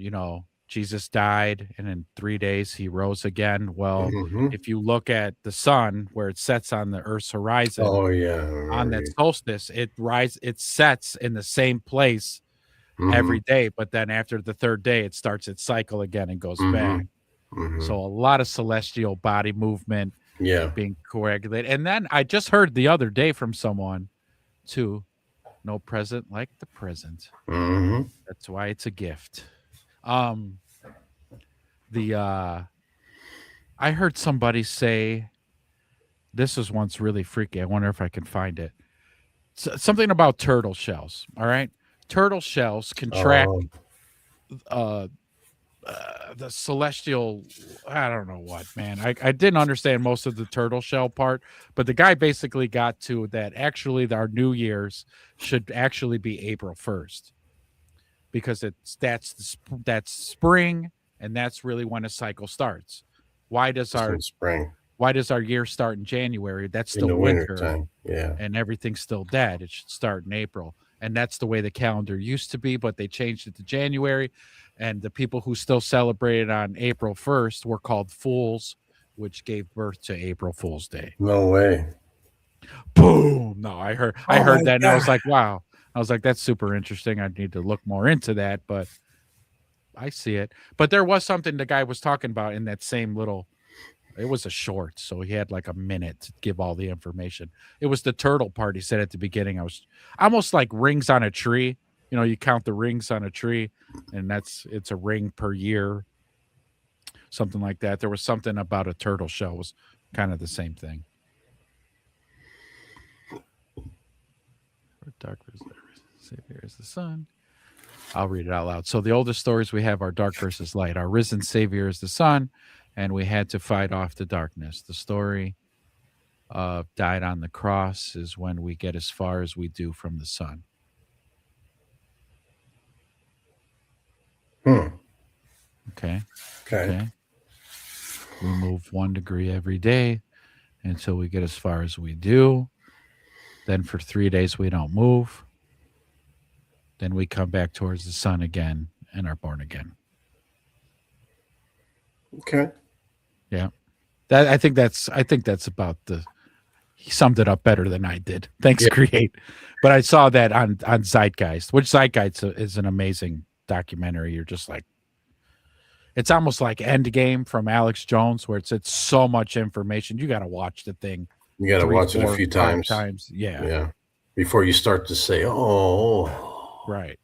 Jesus died, and in 3 days he rose again. Well, Mhm. if you look at the sun where it sets on the Earth's horizon Oh yeah, I on remember that you. solstice, it sets in the same place every Mhm. day, but then after the third day, it starts its cycle again and goes back. Mhm. Mhm. So a lot of celestial body movement Yeah. being coagulated. And then I just heard the other day from someone too, no present like the present. Mhm. That's why it's a gift. Um the I heard somebody say this was once really freaky. I wonder if I can find it. Something about turtle shells. All right. Turtle shells can track Oh, uh the celestial, I don't know what, man. I didn't understand most of the turtle shell part, but the guy basically got to that actually our New Year's should actually be April 1st because that's spring, and that's really when a cycle starts. Why does it's our in spring, why does our year start in January? That's in still the winter winter time. Yeah. and everything's still dead. It should start in April. And that's the way the calendar used to be, but they changed it to January. And the people who still celebrated on April 1st were called fools, which gave birth to April Fool's Day. No way. Boom. No, I heard Oh my that and I was God. like, wow. I was like, that's super interesting. I need to look more into that, but I see it. But there was something the guy was talking about in that same little, it was a short, so he had like a minute to give all the information. It was the turtle part he said at the beginning. I was almost like rings on a tree. You count the rings on a tree, and it's a ring per year, something like that. There was something about a turtle shell was kind of the same thing. Dark versus Savior is the sun. I'll read it out loud. So the oldest stories we have are dark versus light. Our risen Savior is the sun, and we had to fight off the darkness. The story died on the cross is when we get as far as we do from the sun. Hmm. Okay. Okay. Okay. We move 1 degree every day until we get as far as we do. Then for 3 days, we don't move. Then we come back towards the sun again and are born again. Okay. Yeah. I think that's about he summed it up better than I did. Thanks, Yeah. Create. But I saw that on Zeitgeist, which Zeitgeist is an amazing documentary. You're just like, it's almost like Endgame from Alex Jones, where it's so much information. You got to watch the thing You got to 3, watch it a 4, few 5 times. times. Yeah, Yeah. Before you start to say, oh, right.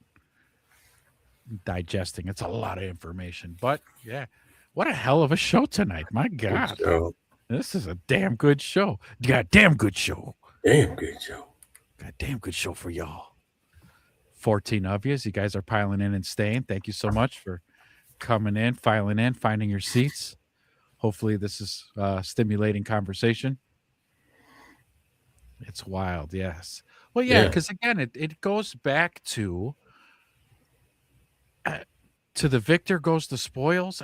Digesting. It's a lot of information. But yeah, what a hell of a show tonight. My good God. show. This is a damn good show. You got a damn good show. Damn good show. Got a damn good show for y'all. 14 of you. You guys are piling in and staying. Thank you so much for coming in, filing in, finding your seats. Hopefully this is stimulating conversation. It's wild, yes. Well, yeah, Yeah. because again, it goes back to the victor goes the spoils.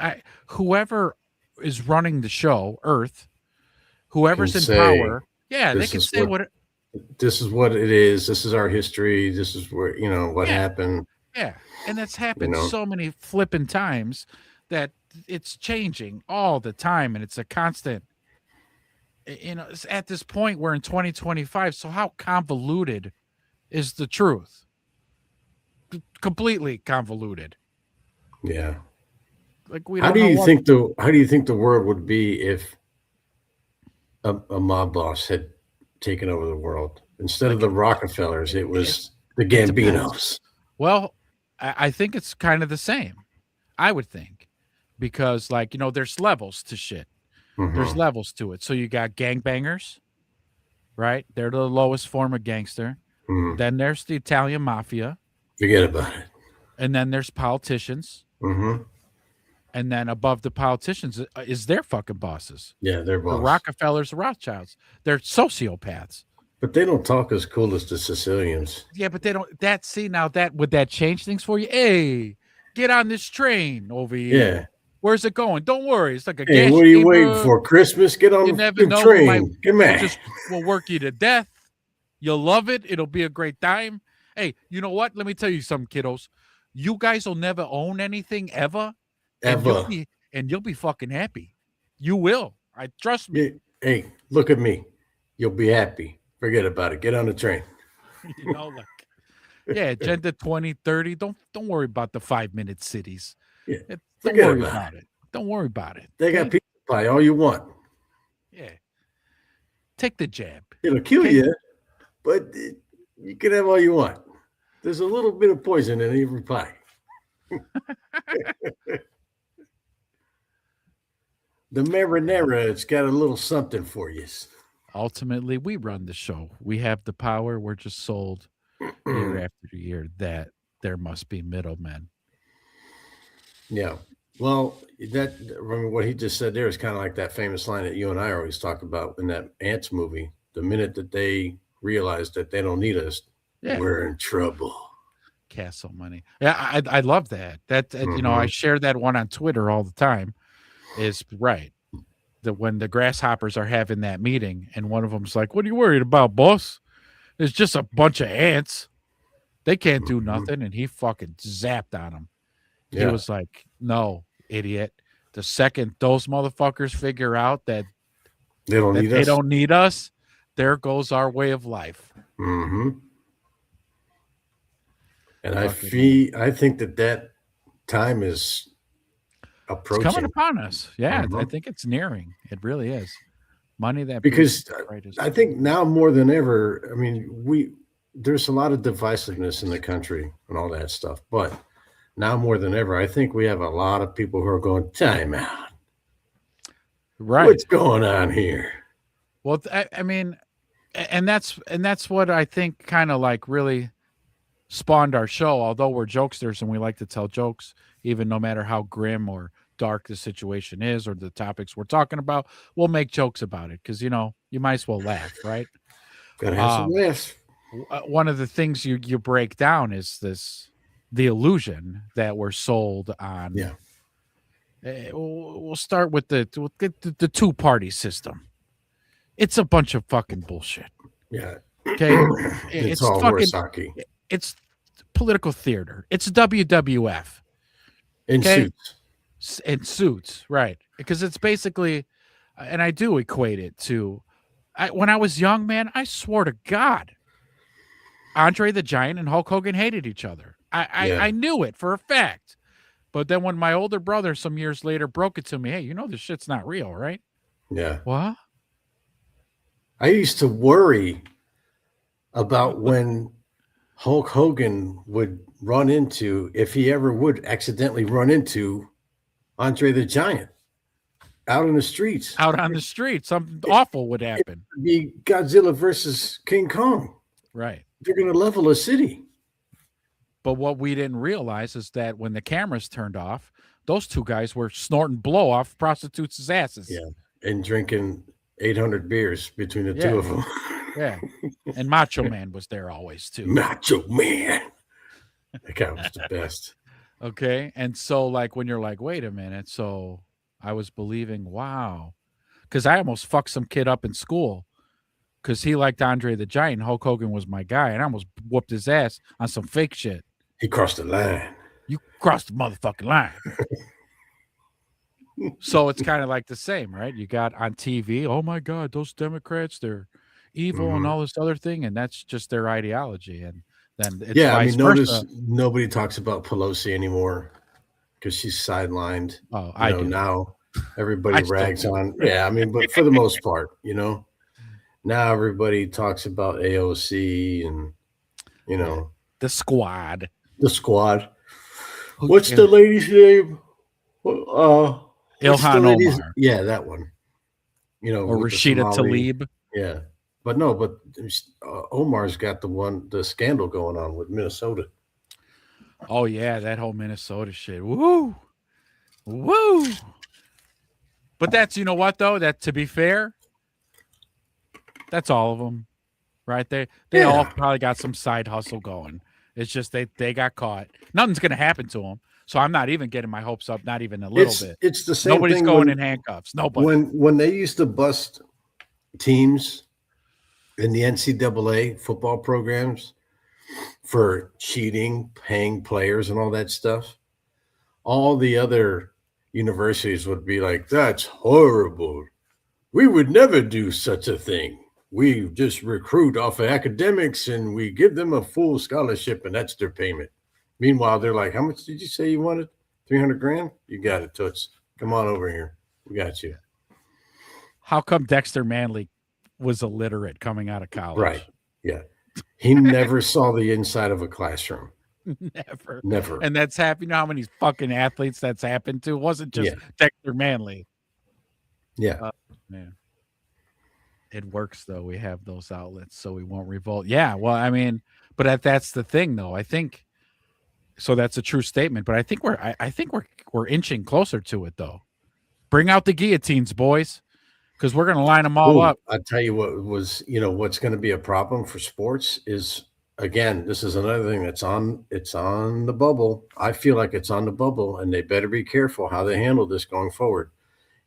Whoever is running the show, Earth, whoever's Can in say, power, yeah, they this can is say what this is what it is. This is our history. This is where what Yeah. happened. Yeah, and that's happened know. so many flipping times that it's changing all the time, and it's a constant. It's at this point we're in 2025. So how convoluted is the truth? Completely convoluted. Yeah. Like we How don't do know you what. think the world would be if a mob boss had taken over the world instead of the Rockefellers? It was the depends. Gambinos. Well, I think it's kind of the same. I would think because, like, there's levels to shit. There's Mhm. levels to it. So you got gangbangers, right? They're the lowest form of gangster. Mhm. Then there's the Italian mafia, Forget about it. and then there's politicians, Hmm. and then above the politicians is their fucking bosses. Yeah, they're The boss. Rockefellers, the Rothschilds. They're sociopaths. But they don't talk as cool as the Sicilians. Yeah, but they don't. Would that change things for you? Hey, get on this train over here. Yeah. Where's it going? Don't worry. It's like a Hey, gas what are you chamber. waiting for? Christmas? Get on You the never know. train. Come on. We'll work you to death. You'll love it. It'll be a great time. Hey, you know what? Let me tell you something, kiddos. You guys will never own anything ever, and Ever. you'll be fucking happy. You will. I trust me. Yeah. Hey, look at me. You'll be happy. Forget about it. Get on the train. You know, like, yeah, Agenda 2030. Don't worry about the 5-minute cities. Yeah, Don't forget worry about about it. Don't worry about it. They got okay? pizza pie all you want. Yeah. Take the jab. It'll kill Okay. you, but you can have all you want. There's a little bit of poison in every pie. The marinara, it's got a little something for you. Ultimately, we run the show. We have the power. We're just sold year after year that there must be middlemen. Yeah. Well, what he just said there is kind of like that famous line that you and I always talk about in that Ants movie. The minute that they realize that they don't need us, Yeah. we're in trouble. Castle money. Yeah, I love that. That you know, I share that one on Twitter all the time. Is right. That when the grasshoppers are having that meeting, and one of them's like, "What are you worried about, boss? There's just a bunch of ants. They can't do nothing." And he fucking zapped on them. Yeah. He was like, "No, idiot. The second those motherfuckers figure out that They don't need us. don't need us, there goes our way of life." Mm-hmm. And I Fucking- I think that time is It's approaching. coming upon us. Yeah, I Mhm. think it's nearing. It really is. Money that Because breeds right is- I think now more than ever, I mean, there's a lot of divisiveness in the country and all that stuff, but now more than ever, I think we have a lot of people who are going, time out. right. What's going on here? Well, I mean, and that's what I think kind of like really spawned our show. Although we're jokesters and we like to tell jokes, even no matter how grim or dark the situation is or the topics we're talking about, we'll make jokes about it because you know you might as well laugh, right? Gotta have some laughs. One of the things you break down is the illusion that we're sold on. Yeah. We'll start with the 2-party system. It's a bunch of fucking bullshit. Yeah. Okay, It's all fucking Horsaki. it's political theater. It's WWF In okay. suits. In suits, right? Because it's basically, and I do equate it to, when I was young, man, I swore to God, Andre the Giant and Hulk Hogan hated each other. I knew it for a fact. But then when my older brother some years later broke it to me, hey, you know this shit's not real, right? Yeah. What? I used to worry about when Hulk Hogan would run into, if he ever would accidentally run into Andre the Giant out in the streets. Out on the street, something awful would happen. It'd be Godzilla versus King Kong. Right. They're going to level a city. But what we didn't realize is that when the cameras turned off, those two guys were snorting blow off prostitutes' asses. Yeah. And drinking 800 beers between the two of them. Yeah. And Macho Man was there always too. Macho Man. That guy was the best. Okay. And so like when you're like, wait a minute. So I was believing, wow. Because I almost fucked some kid up in school because he liked Andre the Giant. Hulk Hogan was my guy. And I almost whooped his ass on some fake shit. He crossed the line. You crossed the motherfucking line. So it's kind of like the same, right? You got on TV, oh my God, those Democrats, they're evil and all this other thing. And that's just their ideology. And then it's I vice mean, notice versa. nobody talks about Pelosi anymore because she's sidelined. Oh, I do. Now everybody I still rags do. on. Yeah, I mean, but for the most part, now everybody talks about AOC and The squad. the squad. Who- What's the lady's name? What's the Ilhan lady's- Omar. Yeah, that one. Or with the Rashida Somali- Tlaib. Yeah, but Omar's got the scandal going on with Minnesota. Oh yeah, that whole Minnesota shit. Woo. Woo. But that's, you know what though? That, to be fair, that's all of them. Right? They all probably got some side hustle going. It's just they got caught. Nothing's gonna happen to them. So I'm not even getting my hopes up, not even a little bit. It's the same Nobody's thing going when- in handcuffs. Nobody. when they used to bust teams in the NCAA football programs for cheating, paying players, and all that stuff, all the other universities would be like, "That's horrible. We would never do such a thing. We just recruit off of academics and we give them a full scholarship, and that's their payment." Meanwhile, they're like, "How much did you say you wanted? 300 grand? You got it, Toots. Come on over here. We got you." How come Dexter Manley was illiterate coming out of college? Right. Yeah. He never saw the inside of a classroom. Never. Never. And that's happened. You know how many fucking athletes that's happened to? It wasn't just Dexter Manley. Yeah. Man. It works though. We have those outlets, so we won't revolt. Yeah. Well, I mean, but that's the thing though. I think so. That's a true statement. But I think we're inching closer to it though. Bring out the guillotines, boys, because we're gonna line them all up. I tell you what was, what's going to be a problem for sports is, again, this is another thing it's on the bubble. I feel like it's on the bubble, and they better be careful how they handle this going forward.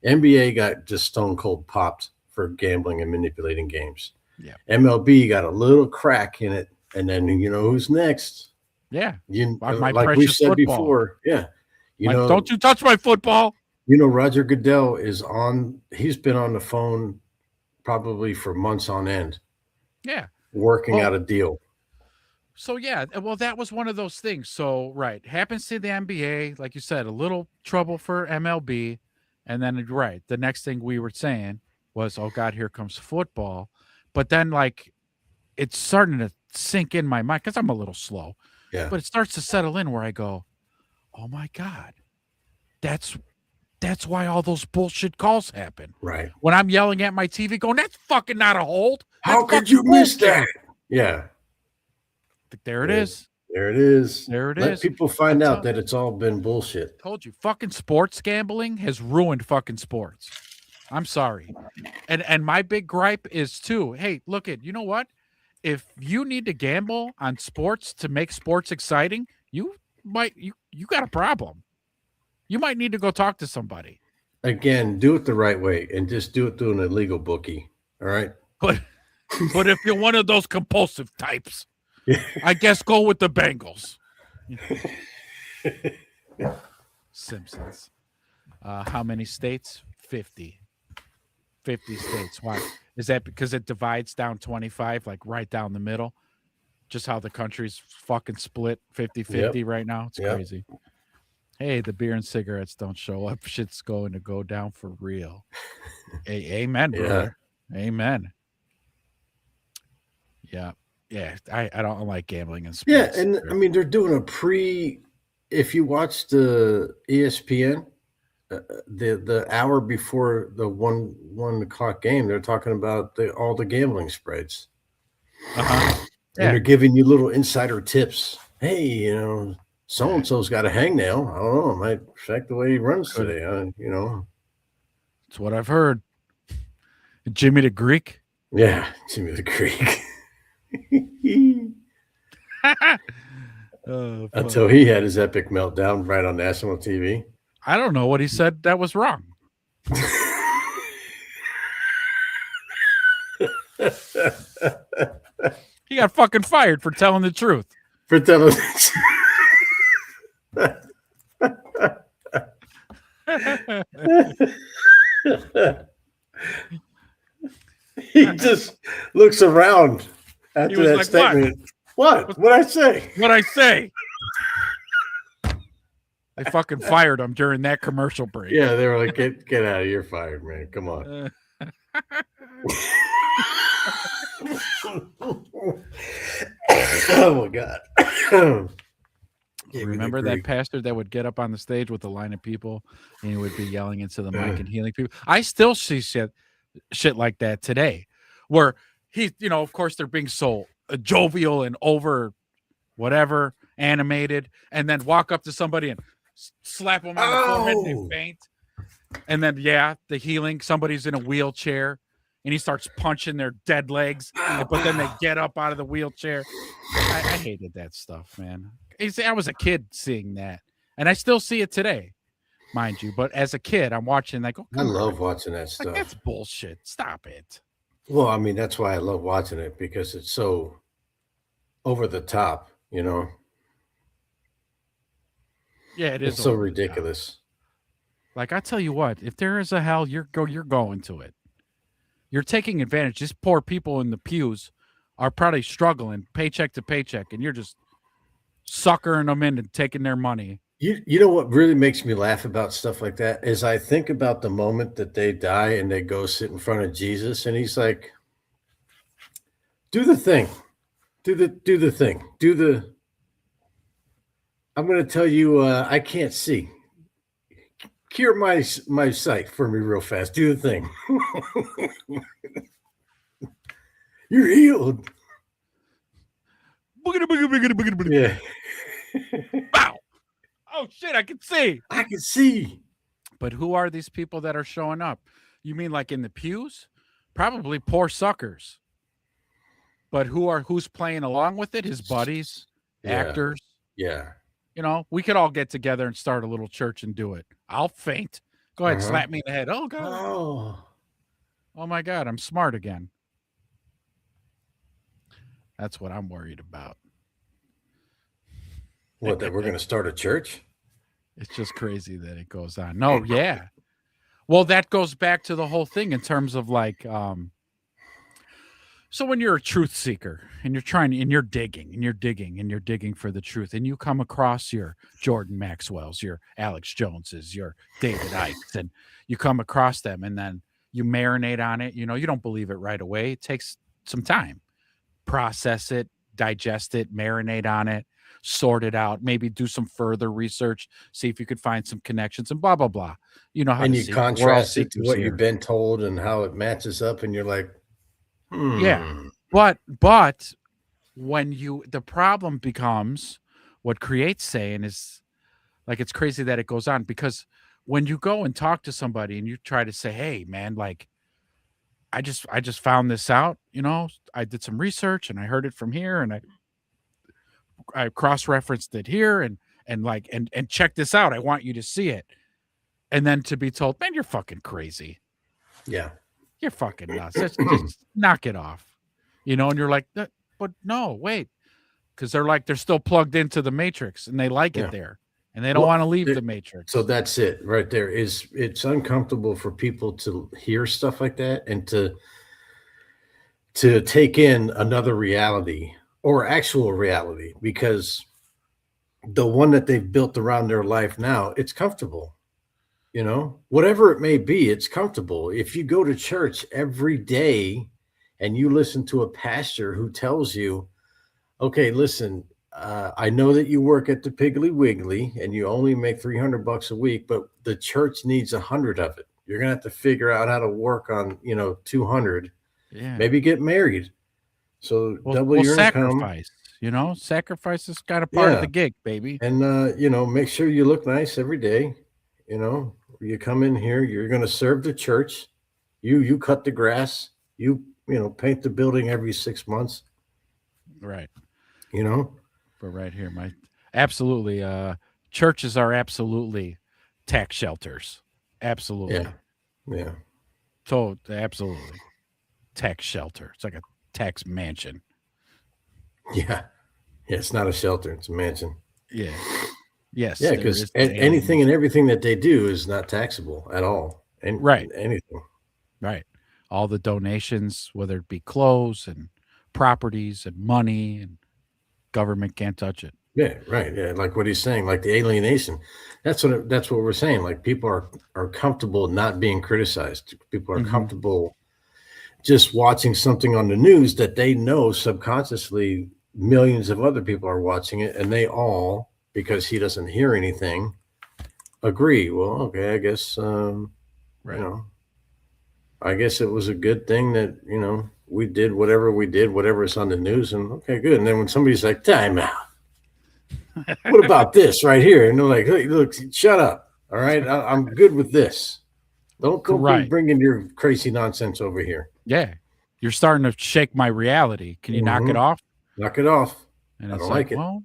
NBA got just stone cold popped for gambling and manipulating games. Yeah. MLB got a little crack in it, and then who's next? Yeah. Like we said football. before. Yeah. Don't you touch my football. Roger Goodell he's been on the phone probably for months on end. Yeah. Working out a deal. So, yeah, well, that was one of those things. So, right, happens to the NBA, like you said, a little trouble for MLB. And then, right, the next thing we were saying was, oh, God, here comes football. But then, like, it's starting to sink in my mind because I'm a little slow. Yeah. But it starts to settle in where I go, oh, my God, that's why all those bullshit calls happen. Right. When I'm yelling at my TV going, that's fucking not a hold. How could you miss that? Yeah. There it is. There it is. There it Let is. people find out that it's all been bullshit. Told you, fucking sports gambling has ruined fucking sports. I'm sorry. And my big gripe is too, hey, look you know what? If you need to gamble on sports to make sports exciting, you got a problem. You might need to go talk to somebody. Again, do it the right way and just do it through an illegal bookie. All right. But if you're one of those compulsive types, I guess go with the Bengals. Simpsons. How many states? 50. 50 states. Why? Is that because it divides down 25, like right down the middle? Just how the country's fucking split 50-50 right now? It's crazy. Hey, the beer and cigarettes don't show up. Shit's going to go down for real. Hey, amen, brother. Amen. Yeah. Yeah, I don't like gambling in sports. Yeah, and I mean, they're doing if you watch the ESPN, the hour before the 1 o'clock game, they're talking about all the gambling spreads. And they're giving you little insider tips. Hey, so-and-so's got a hangnail. I don't know. It might affect the way he runs today. That's what I've heard. Jimmy the Greek? Yeah, Jimmy the Greek. Until he had his epic meltdown right on national TV. I don't know what he said that was wrong. He got fucking fired for telling the truth. For telling the truth. He just looks around after that statement. What? What'd I say? What'd I say? They fucking fired him during that commercial break. Yeah, they were like, get out of here. You're fired, man. Come on. Oh, my God. Remember that pastor that would get up on the stage with a line of people and he would be yelling into the mic and healing people? I still see shit like that today where he, of course they're being so jovial and over whatever animated and then walk up to somebody and slap them on the forehead and they faint. And then, the healing, somebody's in a wheelchair and he starts punching their dead legs, but then they get up out of the wheelchair. I hated that stuff, man. I was a kid seeing that, and I still see it today, mind you. But as a kid, I'm watching like, I love watching that stuff. That's bullshit. Stop it. Well, I mean, that's why I love watching it because it's so over the top, you know. Yeah, it It's is so over the top. ridiculous. Like I tell you what, if there is a hell, you're going to it. You're taking advantage. These poor people in the pews are probably struggling paycheck to paycheck, and you're just suckering them in and taking their money. You know what really makes me laugh about stuff like that is I think about the moment that they die and they go sit in front of Jesus and he's like, do the thing. Do the thing. I'm going to tell you I can't see. Cure my sight for me real fast. Do the thing. You're healed. Boogity, boogity, boogity, boogity, boogity. Yeah. Wow. Oh shit, I can see. I can see. But who are these people that are showing up? You mean like in the pews? Probably poor suckers. But who's playing along with it? His buddies, Yeah. actors. Yeah. You know, we could all get together and start a little church and do it. I'll faint. Go ahead, slap me in the head. Oh god. Oh. Oh my god, I'm smart again. That's what I'm worried about. What, that we're going to start a church? It's just crazy that it goes on. No, yeah. Well, that goes back to the whole thing in terms of like so when you're a truth seeker and you're digging for the truth and you come across your Jordan Maxwell's, your Alex Joneses, your David Icke's, and you come across them and then you marinate on it, you know, you don't believe it right away. It takes some time. Process it, digest it, marinate on it, sort it out, maybe do some further research, see if you could find some connections and blah, blah, blah. You know how And to you seek. We're all contrast it to seekers what here. you've been told and how it matches up, and you're like, Yeah. But when the problem becomes what Create's saying is like, it's crazy that it goes on because when you go and talk to somebody and you try to say, hey man, like I just found this out, you know, I did some research and I heard it from here and I cross-referenced it here and check this out. I want you to see it. And then to be told, man, you're fucking crazy. yeah. You're fucking nuts. Just knock it off. You know, and you're like, but no, wait. Because they're still plugged into the matrix and they like Yeah. it there. And they don't want to leave the matrix. So that's it right there. It's uncomfortable for people to hear stuff like that and to take in another reality or actual reality because the one that they've built around their life now, it's comfortable. You know, whatever it may be, it's comfortable. If you go to church every day and you listen to a pastor who tells you, okay, listen, I know that you work at the Piggly Wiggly and you only make $300 a week, but the church needs 100 of it. You're going to have to figure out how to work on, 200, Yeah. maybe get married. So double your sacrifice, income. Sacrifice is got a part of Yeah. the gig, baby. And, make sure you look nice every day. You come in here, you're going to serve the church. You cut the grass, paint the building every 6 months, Right. But right here, absolutely. Churches are absolutely tax shelters. Absolutely. Yeah. So absolutely. Tax shelter. It's like a tax mansion. Yeah. Yeah. It's not a shelter. It's a mansion. Yeah. Yes. Yeah. Because anything and everything that they do is not taxable at all. Right. Anything. Right. All the donations, whether it be clothes and properties and money, and government can't touch it. Yeah. Right. Yeah. Like what he's saying, like the alienation. That's what we're saying. Like people are comfortable not being criticized. People are comfortable just watching something on the news that they know subconsciously millions of other people are watching it, and they all, because he doesn't hear anything, agree. Well, okay, I guess Right. I guess it was a good thing that we did whatever's on the news, and okay, good. And then when somebody's like, time out, what about this right here? And they're like, hey, look, shut up. All right, I'm good with this. Don't be bringing your crazy nonsense over here. Yeah, you're starting to shake my reality. Can you knock it off? Knock it off. And I it's don't like, it. Well,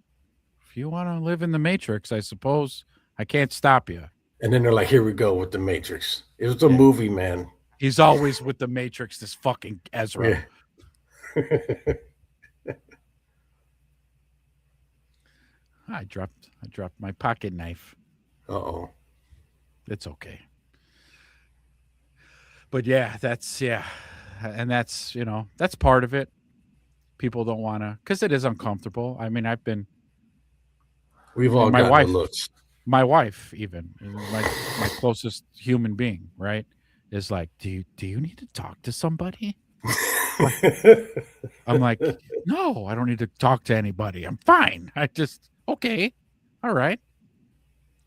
if you want to live in the matrix, I suppose I can't stop you. And then they're like, here we go with the Matrix. It was a movie, man. He's always with the Matrix, this fucking Ezra. Yeah. I dropped my pocket knife. Uh-oh. It's okay. But yeah, that's and that's, that's part of it. People don't want to, because it is uncomfortable. I mean, We've all my got wife, the looks. my wife even, my closest human being, right, is like, do you need to talk to somebody? I'm like, no, I don't need to talk to anybody. I'm fine. Okay, all right.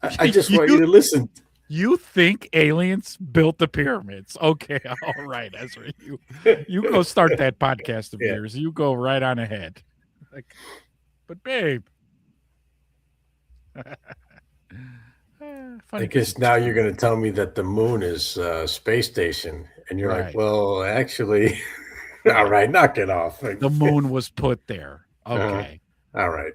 I just want you to listen. You think aliens built the pyramids? Okay, all right, Ezra. You go start that podcast of Yeah. yours. You go right on ahead. Like, but babe. I Funny. guess now you're going to tell me that the moon is a space station. And you're Right. like, well, actually, all right, knock it off. The moon was put there. Okay. All right.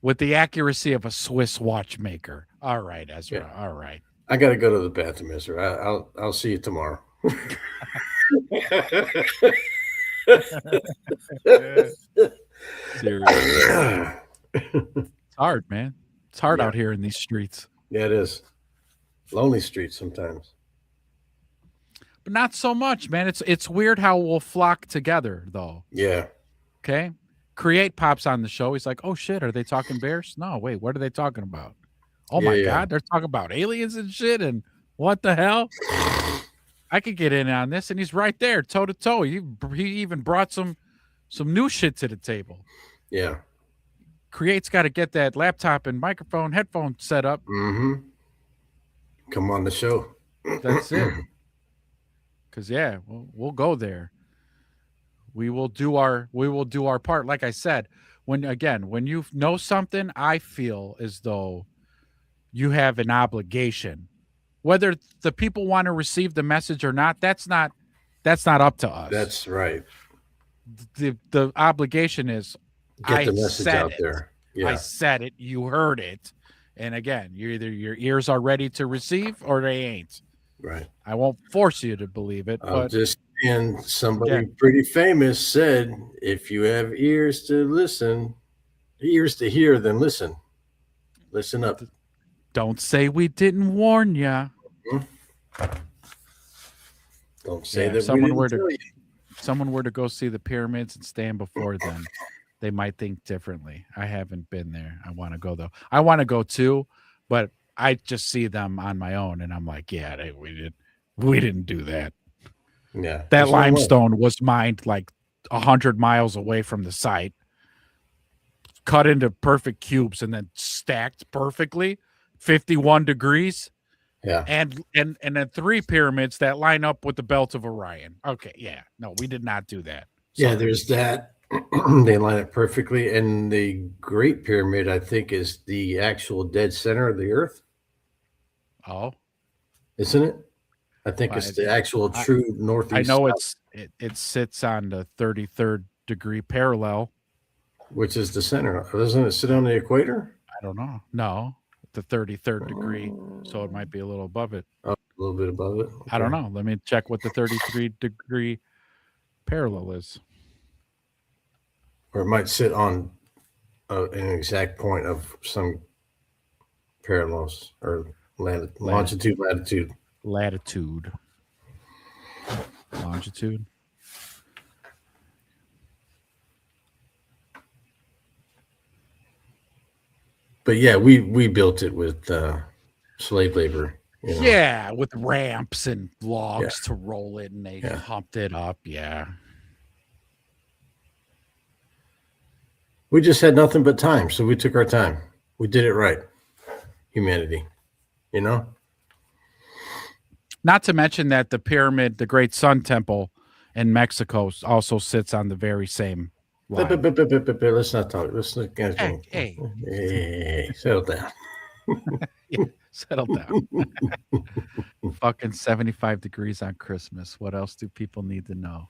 With the accuracy of a Swiss watchmaker. All right, Ezra. Yeah. All right. I got to go to the bathroom, Ezra. I'll see you tomorrow. Seriously. It's hard, man. It's hard Yeah. out here in these streets. Yeah, it is. Lonely streets sometimes. But not so much, man. It's weird how we'll flock together, though. Yeah. Okay. Create pops on the show. He's like, oh shit, are they talking bears? No, wait, what are they talking about? Oh my Yeah. God, they're talking about aliens and shit. And what the hell? I could get in on this, and he's right there, toe to toe. He even brought some new shit to the table. Yeah. Create's got to get that laptop and microphone, headphone set up. Mm-hmm. Come on the show. That's it. Because we'll go there. We will do our part. Like I said, when you know something, I feel as though you have an obligation. Whether the people want to receive the message or not, that's not up to us. That's right. The obligation is Get the message out there. Yeah. I said it, you heard it. And again, either your ears are ready to receive or they ain't. Right. I won't force you to believe it. I'm But just saying, somebody pretty famous said, if you have ears to listen, ears to hear, then listen. Listen up. don't say we didn't warn you. Don't say that if someone we didn't tell you. someone were to go see the pyramids and stand before them, they might think differently. I haven't been there. I want to go though. I want to go too, but I just see them on my own, and I'm like, yeah, we didn't do that. Yeah. That There's no way. limestone was mined like 100 miles away from the site, cut into perfect cubes, and then stacked perfectly, 51 degrees. Yeah. And then 3 pyramids that line up with the belt of Orion. Okay, yeah. No, we did not do that. Yeah, Sorry. there's that. They line up perfectly. And the Great Pyramid, I think, is the actual dead center of the earth. Oh, Isn't it? I think it's the actual true northeast. I know it sits on the 33rd degree parallel. Which is the center. Doesn't it sit on the equator? I don't know. No, the 33rd degree. So it might be a little above it. Oh, a little bit above it. I don't know. Let me check what the 33 degree parallel is. Or it might sit on an exact point of some parallels or longitude, latitude. Latitude. Longitude. But yeah, we built it with slave labor. You know? Yeah, with ramps and logs to roll it, and they humped it up. Yeah. We just had nothing but time, so we took our time. We did it right. Humanity, you know? Not to mention that the pyramid, the Great Sun Temple in Mexico, also sits on the very same line. Let's not talk. Let's not. Hey. Settle down. Settle down. Fucking 75 degrees on Christmas. What else do people need to know?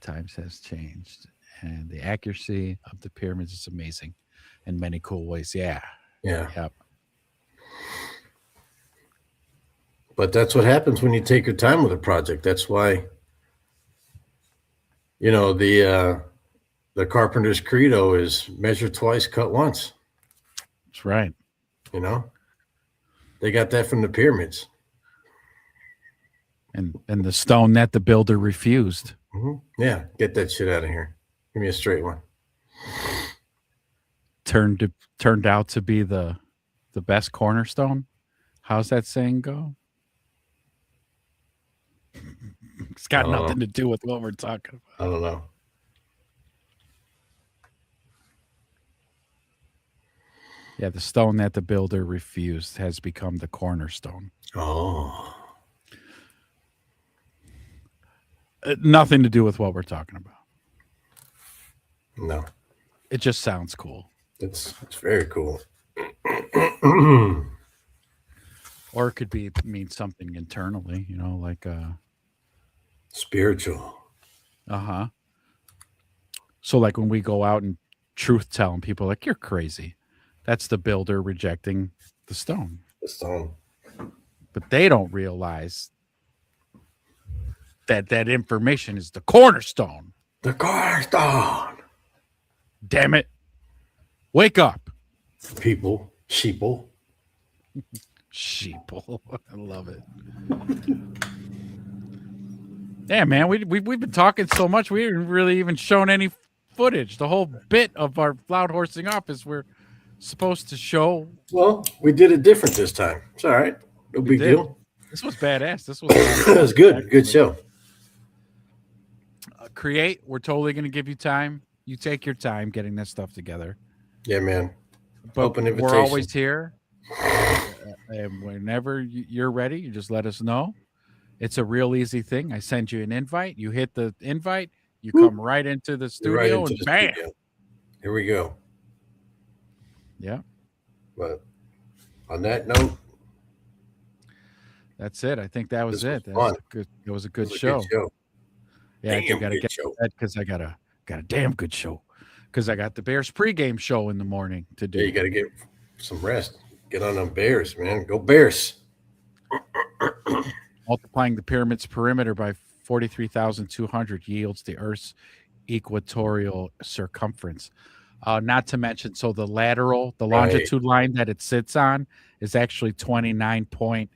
Times has changed, and the accuracy of the pyramids is amazing in many cool ways. Yeah. Yeah. Yep. But that's what happens when you take your time with a project. That's why, the carpenter's credo is measure twice, cut once. That's right. They got that from the pyramids. And the stone that the builder refused. Yeah, get that shit out of here. Give me a straight one. Turned out to be the best cornerstone. How's that saying go? It's got nothing to do with what we're talking about. I don't know. Yeah, the stone that the builder refused has become the cornerstone. Oh. Nothing to do with what we're talking about. No. It just sounds cool. It's very cool. Or it could mean something internally, like spiritual. Uh-huh. So like when we go out and truth tell and people are like, you're crazy. That's the builder rejecting the stone. The stone. But they don't realize that information is the cornerstone. The cornerstone. Damn it. Wake up. People. Sheeple. Sheeple. I love it. Yeah, man, we've been talking so much we haven't really even shown any footage. The whole bit of our loud horsing off is we're supposed to show. Well, we did it different this time. It's all right. No big deal. This was badass. This was that was good. Good show. Create. We're totally going to give you time. You take your time getting this stuff together. Yeah, man. But Open invitation. we're always here. And whenever you're ready, you just let us know. It's a real easy thing. I send you an invite. You hit the invite. You come right into the studio and bam. Studio. Here we go. Yeah. But on that note, that's it. I think that was it. That was a good It was show. a good show. Yeah, I gotta get that because I got a damn good show. Because I got the Bears pregame show in the morning to do. Yeah, you got to get some rest. Get on them Bears, man. Go Bears. Multiplying the pyramid's perimeter by 43,200 yields the Earth's equatorial circumference. Not to mention, so the longitude line that it sits on is actually 29 point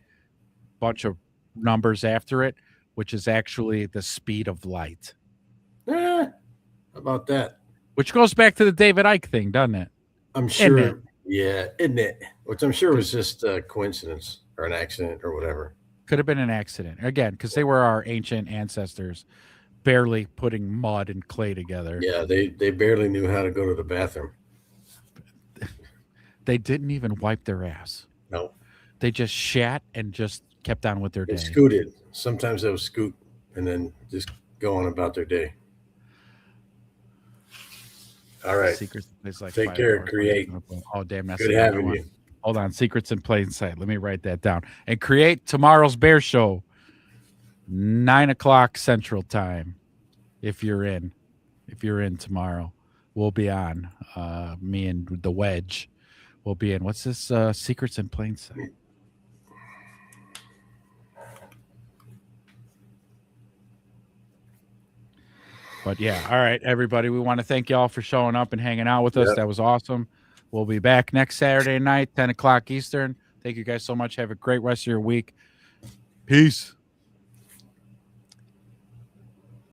bunch of numbers after it, which is actually the speed of light. How about that? Which goes back to the David Icke thing, doesn't it? I'm sure. Yeah, isn't it? Which I'm sure was just a coincidence or an accident or whatever. Could have been an accident. Again, because they were our ancient ancestors barely putting mud and clay together. Yeah, they barely knew how to go to the bathroom. They didn't even wipe their ass. No. They just shat and just kept on with their day. They scooted. Sometimes they would scoot and then just go on about their day. All right. Secrets in Plain Sight. Take care. Create. Oh, damn. That's good having you. Hold on. Secrets in Plain Sight. Let me write that down. And create tomorrow's Bear Show, 9:00 Central Time. If you're in tomorrow, we'll be on. Me and the Wedge will be in. What's this? Secrets in Plain Sight. But yeah, all right, everybody. We want to thank y'all for showing up and hanging out with us. That was awesome. We'll be back next Saturday night, 10 o'clock Eastern. Thank you guys so much. Have a great rest of your week. Peace.